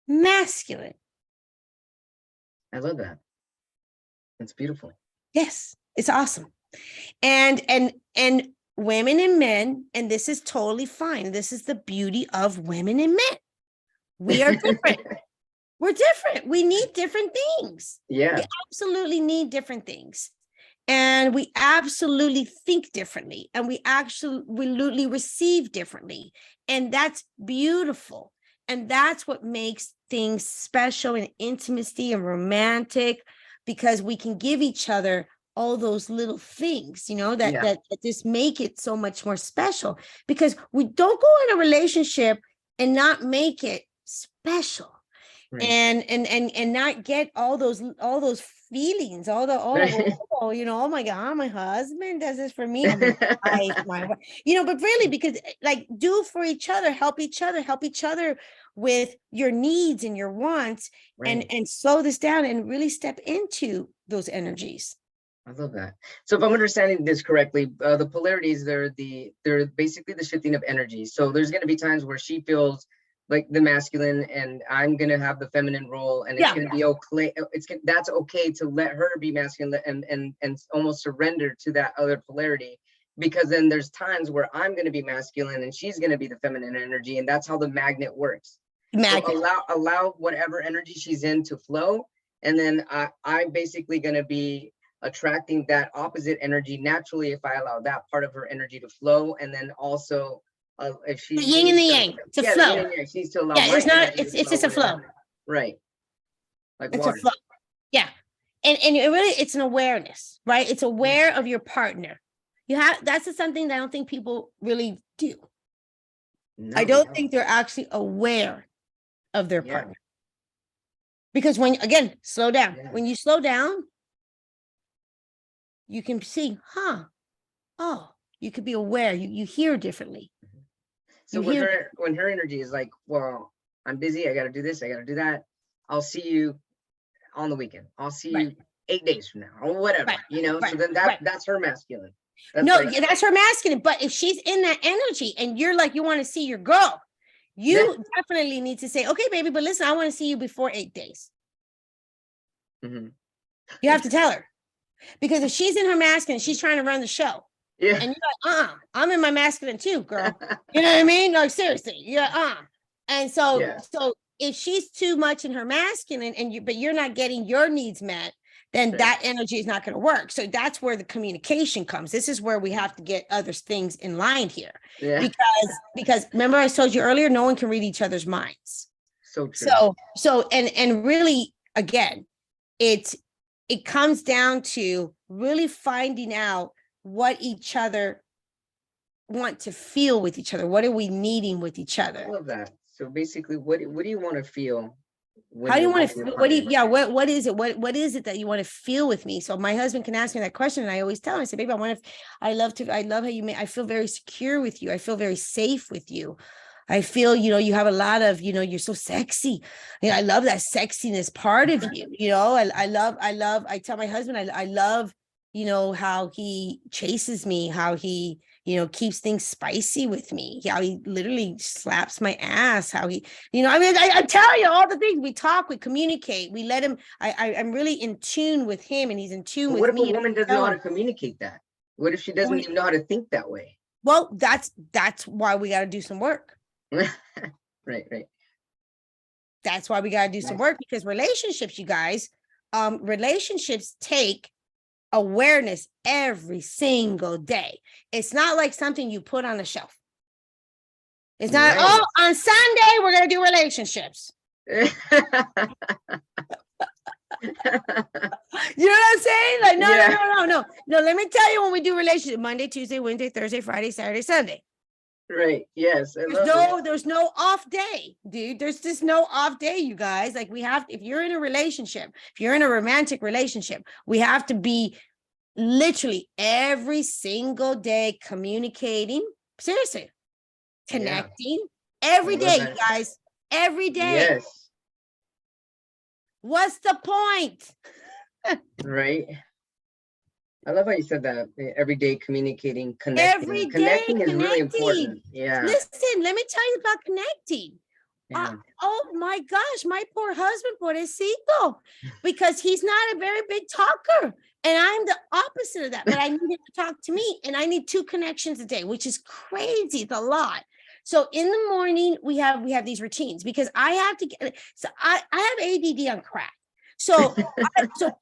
masculine. I love that. It's beautiful. Yes, it's awesome. And women and men, and this is totally fine. This is the beauty of women and men. We are different. We're different. We need different things. Yeah. We absolutely need different things. And we absolutely think differently. And we absolutely receive differently. And that's beautiful. And that's what makes things special and intimacy and romantic, because we can give each other all those little things, that just make it so much more special, because we don't go in a relationship and not make it special. Right. And not get all those feelings, oh my God, my husband does this for me. My wife, but really, because do for each other, help each other with your needs and your wants, right. and slow this down and really step into those energies. I love that. So if I'm understanding this correctly, the polarities, they're basically the shifting of energy. So there's going to be times where she feels like the masculine, and I'm gonna have the feminine role, and it's gonna be okay. That's okay to let her be masculine and almost surrender to that other polarity, because then there's times where I'm gonna be masculine and she's gonna be the feminine energy, and that's how the magnet works. So allow whatever energy she's in to flow, and then I'm basically gonna be attracting that opposite energy naturally if I allow that part of her energy to flow, and then also if she the yin and the yang to flow. She needs to allow it's just a flow. Right. Like it's water. A flow. Yeah. And it really, it's an awareness, right? It's aware of your partner. That's something that I don't think people really do. No, I don't think they're actually aware of their partner. Because when, slow down. Yeah. When you slow down, you can see, you could be aware, you hear differently. So when her energy is like, well, I'm busy, I got to do this, I got to do that. I'll see you on the weekend. I'll see you 8 days from now or whatever, so then that's her masculine. That's her masculine. But if she's in that energy and you're like, you want to see your girl, you definitely need to say, okay, baby, but listen, I want to see you before 8 days. Mm-hmm. You have to tell her, because if she's in her masculine, she's trying to run the show. Yeah. And you're like, I'm in my masculine too, girl. You know what I mean? Like, seriously. And so if she's too much in her masculine but you're not getting your needs met, then that energy is not going to work. So that's where the communication comes. This is where we have to get other things in line here. Yeah. Because remember I told you earlier, no one can read each other's minds. So true. So and really, again, it comes down to really finding out what each other want to feel with each other. What are we needing with each other? I love that. So basically, what do you want to feel? How do you want to feel? What is it? What is it that you want to feel with me? So my husband can ask me that question, and I always tell him, I say, baby, I love how you make, I feel very secure with you. I feel very safe with you. I feel, you have a lot of, you're so sexy. I love that sexiness part of you. I tell my husband, I love, how he chases me, how he, keeps things spicy with me, how he literally slaps my ass, how he, I tell you all the things. We talk, we communicate, we let him, I'm really in tune with him and he's in tune with me. What if a woman doesn't know how to communicate that? What if she doesn't even know how to think that way? Well, that's why we got to do some work. Right. That's why we got to do some work, because relationships, you guys, relationships take awareness every single day. It's not like something you put on a shelf. It's not, on Sunday, we're going to do relationships. You know what I'm saying? Like, no. Let me tell you, when we do relationships, Monday, Tuesday, Wednesday, Thursday, Friday, Saturday, Sunday. Right. Yes. There's no off day, dude. There's just no off day, you guys. Like, if you're in a relationship, if you're in a romantic relationship, we have to be literally every single day communicating, seriously, connecting every day, you guys, every day. Yes. What's the point? Right. I love how you said that. Every day communicating, connecting. Connecting is really important. Yeah. Listen, let me tell you about connecting. Yeah. Oh my gosh, my poor husband, pobrecito, because he's not a very big talker. And I'm the opposite of that. But I need him to talk to me. And I need 2 connections a day, which is crazy. It's a lot. So in the morning, we have these routines, because I have to get, so I have ADD on crack. So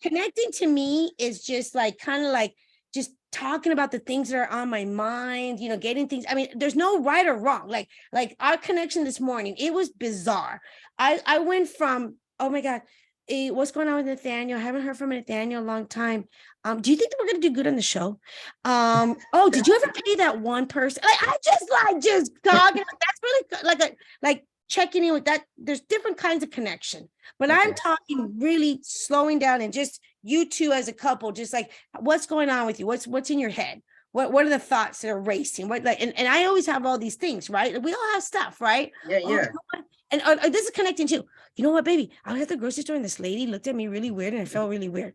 connecting to me is just like, kind of like just talking about the things that are on my mind, getting things. I mean, there's no right or wrong. Like our connection this morning, it was bizarre. I went from, oh my God, what's going on with Nathaniel? I haven't heard from Nathaniel in a long time. Do you think that we're going to do good on the show? Did you ever pay that one person? I just talking. That's really like checking in with that. There's different kinds of connection, but I'm talking really slowing down and just you two as a couple, just like, what's going on with you? What's in your head? What are the thoughts that are racing? And I always have all these things, right? We all have stuff, right? Yeah. You know, and this is connecting too. You know what, baby? I was at the grocery store and this lady looked at me really weird and it felt really weird.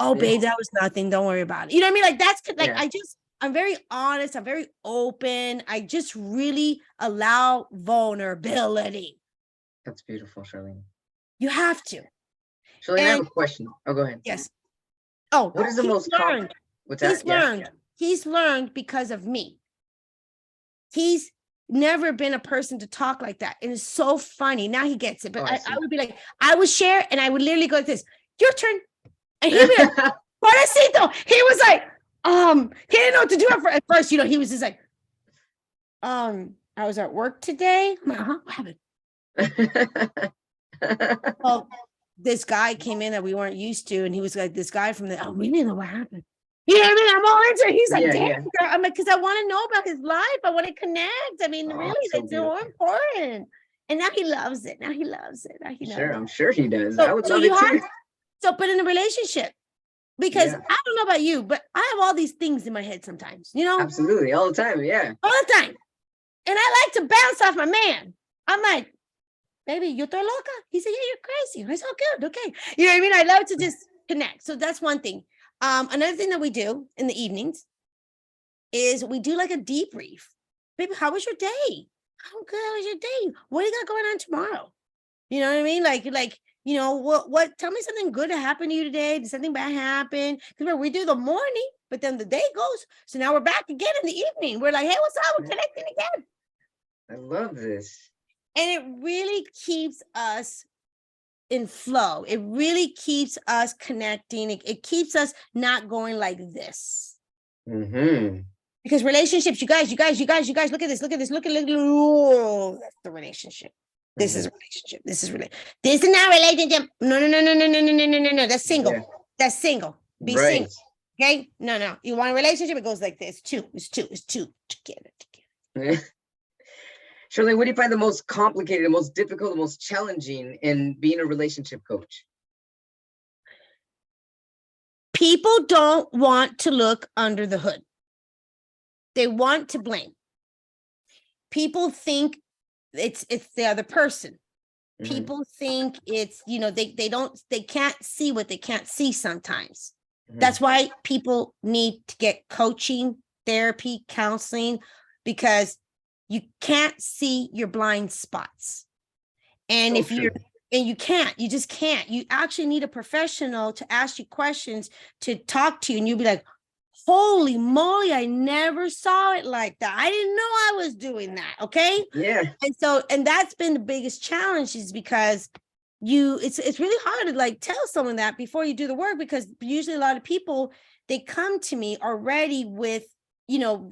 Oh, babe, that was nothing. Don't worry about it. You know what I mean? Like, that's like, I'm very honest. I'm very open. I just really allow vulnerability. That's beautiful, Charlene. You have to. Charlene, I have And a question. Oh, go ahead. yes. Oh, What is the most common? What's that? He's learned. He's learned because of me. He's never been a person to talk like that. And it's so funny. Now he gets it. But I would be like, I would share and I would literally go like this, your turn. And he'd be like, Pobrecito. He was like, he didn't know what to do at first. He was just like, I was at work today. I'm like, what happened? Well, this guy came in that we weren't used to, and he was like, this guy from we didn't know what happened. You know what I mean? I'm all into it. He's like, damn, girl. I'm like, because I want to know about his life. I want to connect. I mean, really, that's so important. And now he loves it. Now he knows. Sure, I'm sure he does. So, I would love it too. So, but in a relationship, because I don't know about you, but I have all these things in my head sometimes, Absolutely, all the time, yeah. All the time. And I like to bounce off my man. I'm like, baby, yo estoy loca. He said, yeah, you're crazy. It's all good. Okay. You know what I mean? I love to just connect. So that's one thing. Another thing that we do in the evenings is we do like a debrief. Baby, how was your day? How good was your day? What do you got going on tomorrow? You know what I mean? Like, what, tell me something good that happened to you today. Did something bad happen? Because we do the morning, but then the day goes. So now we're back again in the evening. We're like, hey, what's up? We're connecting again. I love this. And it really keeps us in flow. It really keeps us connecting. It keeps us not going like this. Mm-hmm. Because relationships, you guys, look at this. Oh, that's the relationship. This is a relationship. This is not a relationship. No. That's single. Yeah. That's single. Be single. Okay? No. You want a relationship? It goes like this. It's two. Together. Charlene, what do you find the most complicated, the most difficult, the most challenging in being a relationship coach? People don't want to look under the hood. They want to blame. People think it's the other person. Mm-hmm. People think it's, they can't see what they can't see sometimes. Mm-hmm. That's why people need to get coaching, therapy, counseling, because you can't see your blind spots. And you just can't. You actually need a professional to ask you questions, to talk to you, and you'll be like, holy moly, I never saw it like that. I didn't know I was doing that. Okay. Yeah. And that's been the biggest challenge, is because it's really hard to tell someone that before you do the work, because usually a lot of people, they come to me already with,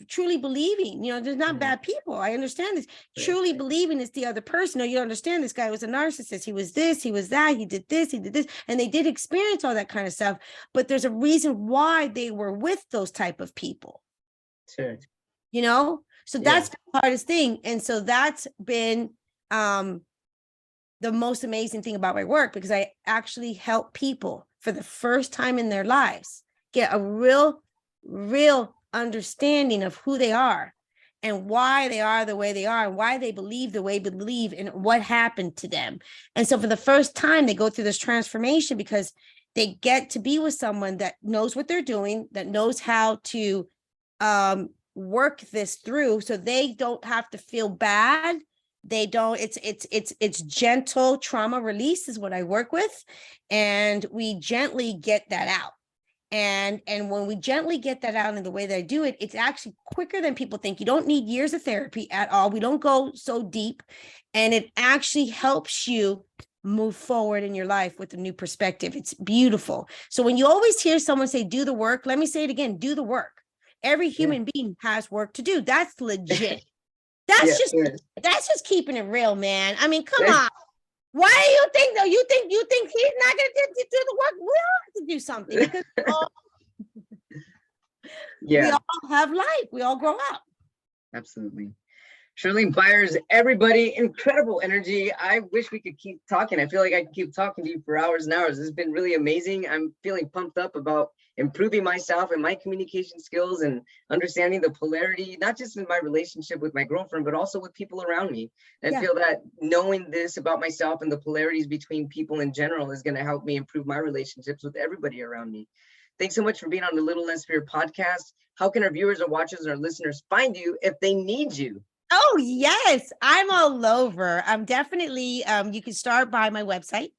truly believing, there's not bad people. I understand this. Truly believing it's the other person. No, you don't understand. This guy was a narcissist. He was this, he was that, he did this. And they did experience all that kind of stuff. But there's a reason why they were with those type of people. Sure. So that's the hardest thing. And so that's been the most amazing thing about my work, because I actually help people for the first time in their lives get a real understanding of who they are and why they are the way they are and why they believe the way they believe and what happened to them. And so for the first time, they go through this transformation because they get to be with someone that knows what they're doing, that knows how to work this through, so they don't have to feel bad. They don't, it's gentle trauma release is what I work with. And we gently get that out. And when we gently get that out in the way that I do it, it's actually quicker than people think. You don't need years of therapy at all. We don't go so deep, and it actually helps you move forward in your life with a new perspective. It's beautiful. So when you always hear someone say, do the work, let me say it again, do the work. Every human being has work to do. That's legit. That's just keeping it real, man. I mean, come on. Why do you think though? You think he's not going to do the work? We all have to do something, because we all have life. We all grow up. Absolutely. Charlene Byars, everybody, incredible energy. I wish we could keep talking. I feel like I could keep talking to you for hours and hours. This has been really amazing. I'm feeling pumped up about improving myself and my communication skills and understanding the polarity, not just in my relationship with my girlfriend, but also with people around me. And I feel that knowing this about myself and the polarities between people in general is going to help me improve my relationships with everybody around me. Thanks so much for being on the Little Less Fear podcast. How can our viewers or watchers or listeners find you if they need you? Oh, yes, I'm all over. I'm definitely, you can start by my website,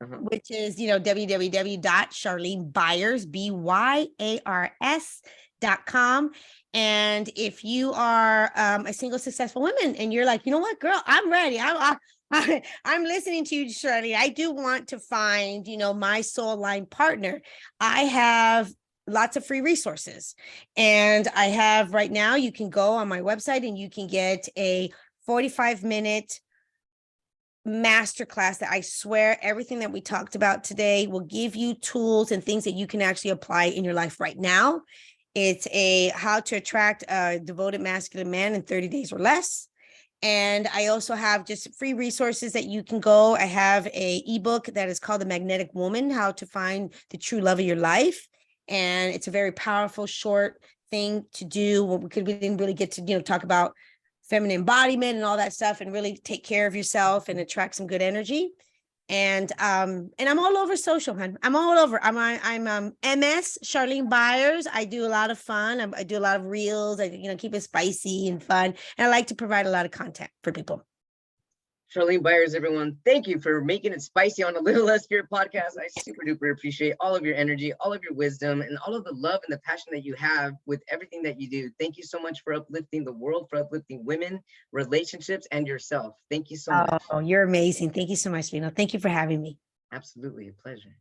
which is, www.charlenebyars.com. And if you are a single successful woman and you're like, you know what, girl, I'm ready. I'm listening to you, Charlene. I do want to find, my soul aligned partner. I have lots of free resources. And I have right now, you can go on my website and you can get a 45-minute masterclass that I swear everything that we talked about today will give you tools and things that you can actually apply in your life right now. It's a how to attract a devoted masculine man in 30 days or less. And I also have just free resources that you can go. I have a ebook that is called The Magnetic Woman, How to Find the True Love of Your Life. And it's a very powerful, short thing to do. We didn't really get to, talk about feminine embodiment and all that stuff, and really take care of yourself and attract some good energy. And I'm all over social, hun. I'm all over. I'm MS Charlene Byars. I do a lot of fun. I do a lot of reels. I keep it spicy and fun, and I like to provide a lot of content for people. Charlene Byars, everyone, thank you for making it spicy on the Little Less Fear podcast. I super duper appreciate all of your energy, all of your wisdom, and all of the love and the passion that you have with everything that you do. Thank you so much for uplifting the world, for uplifting women, relationships, and yourself. Thank you so much. Oh, you're amazing. Thank you so much, Lino. Thank you for having me. Absolutely a pleasure.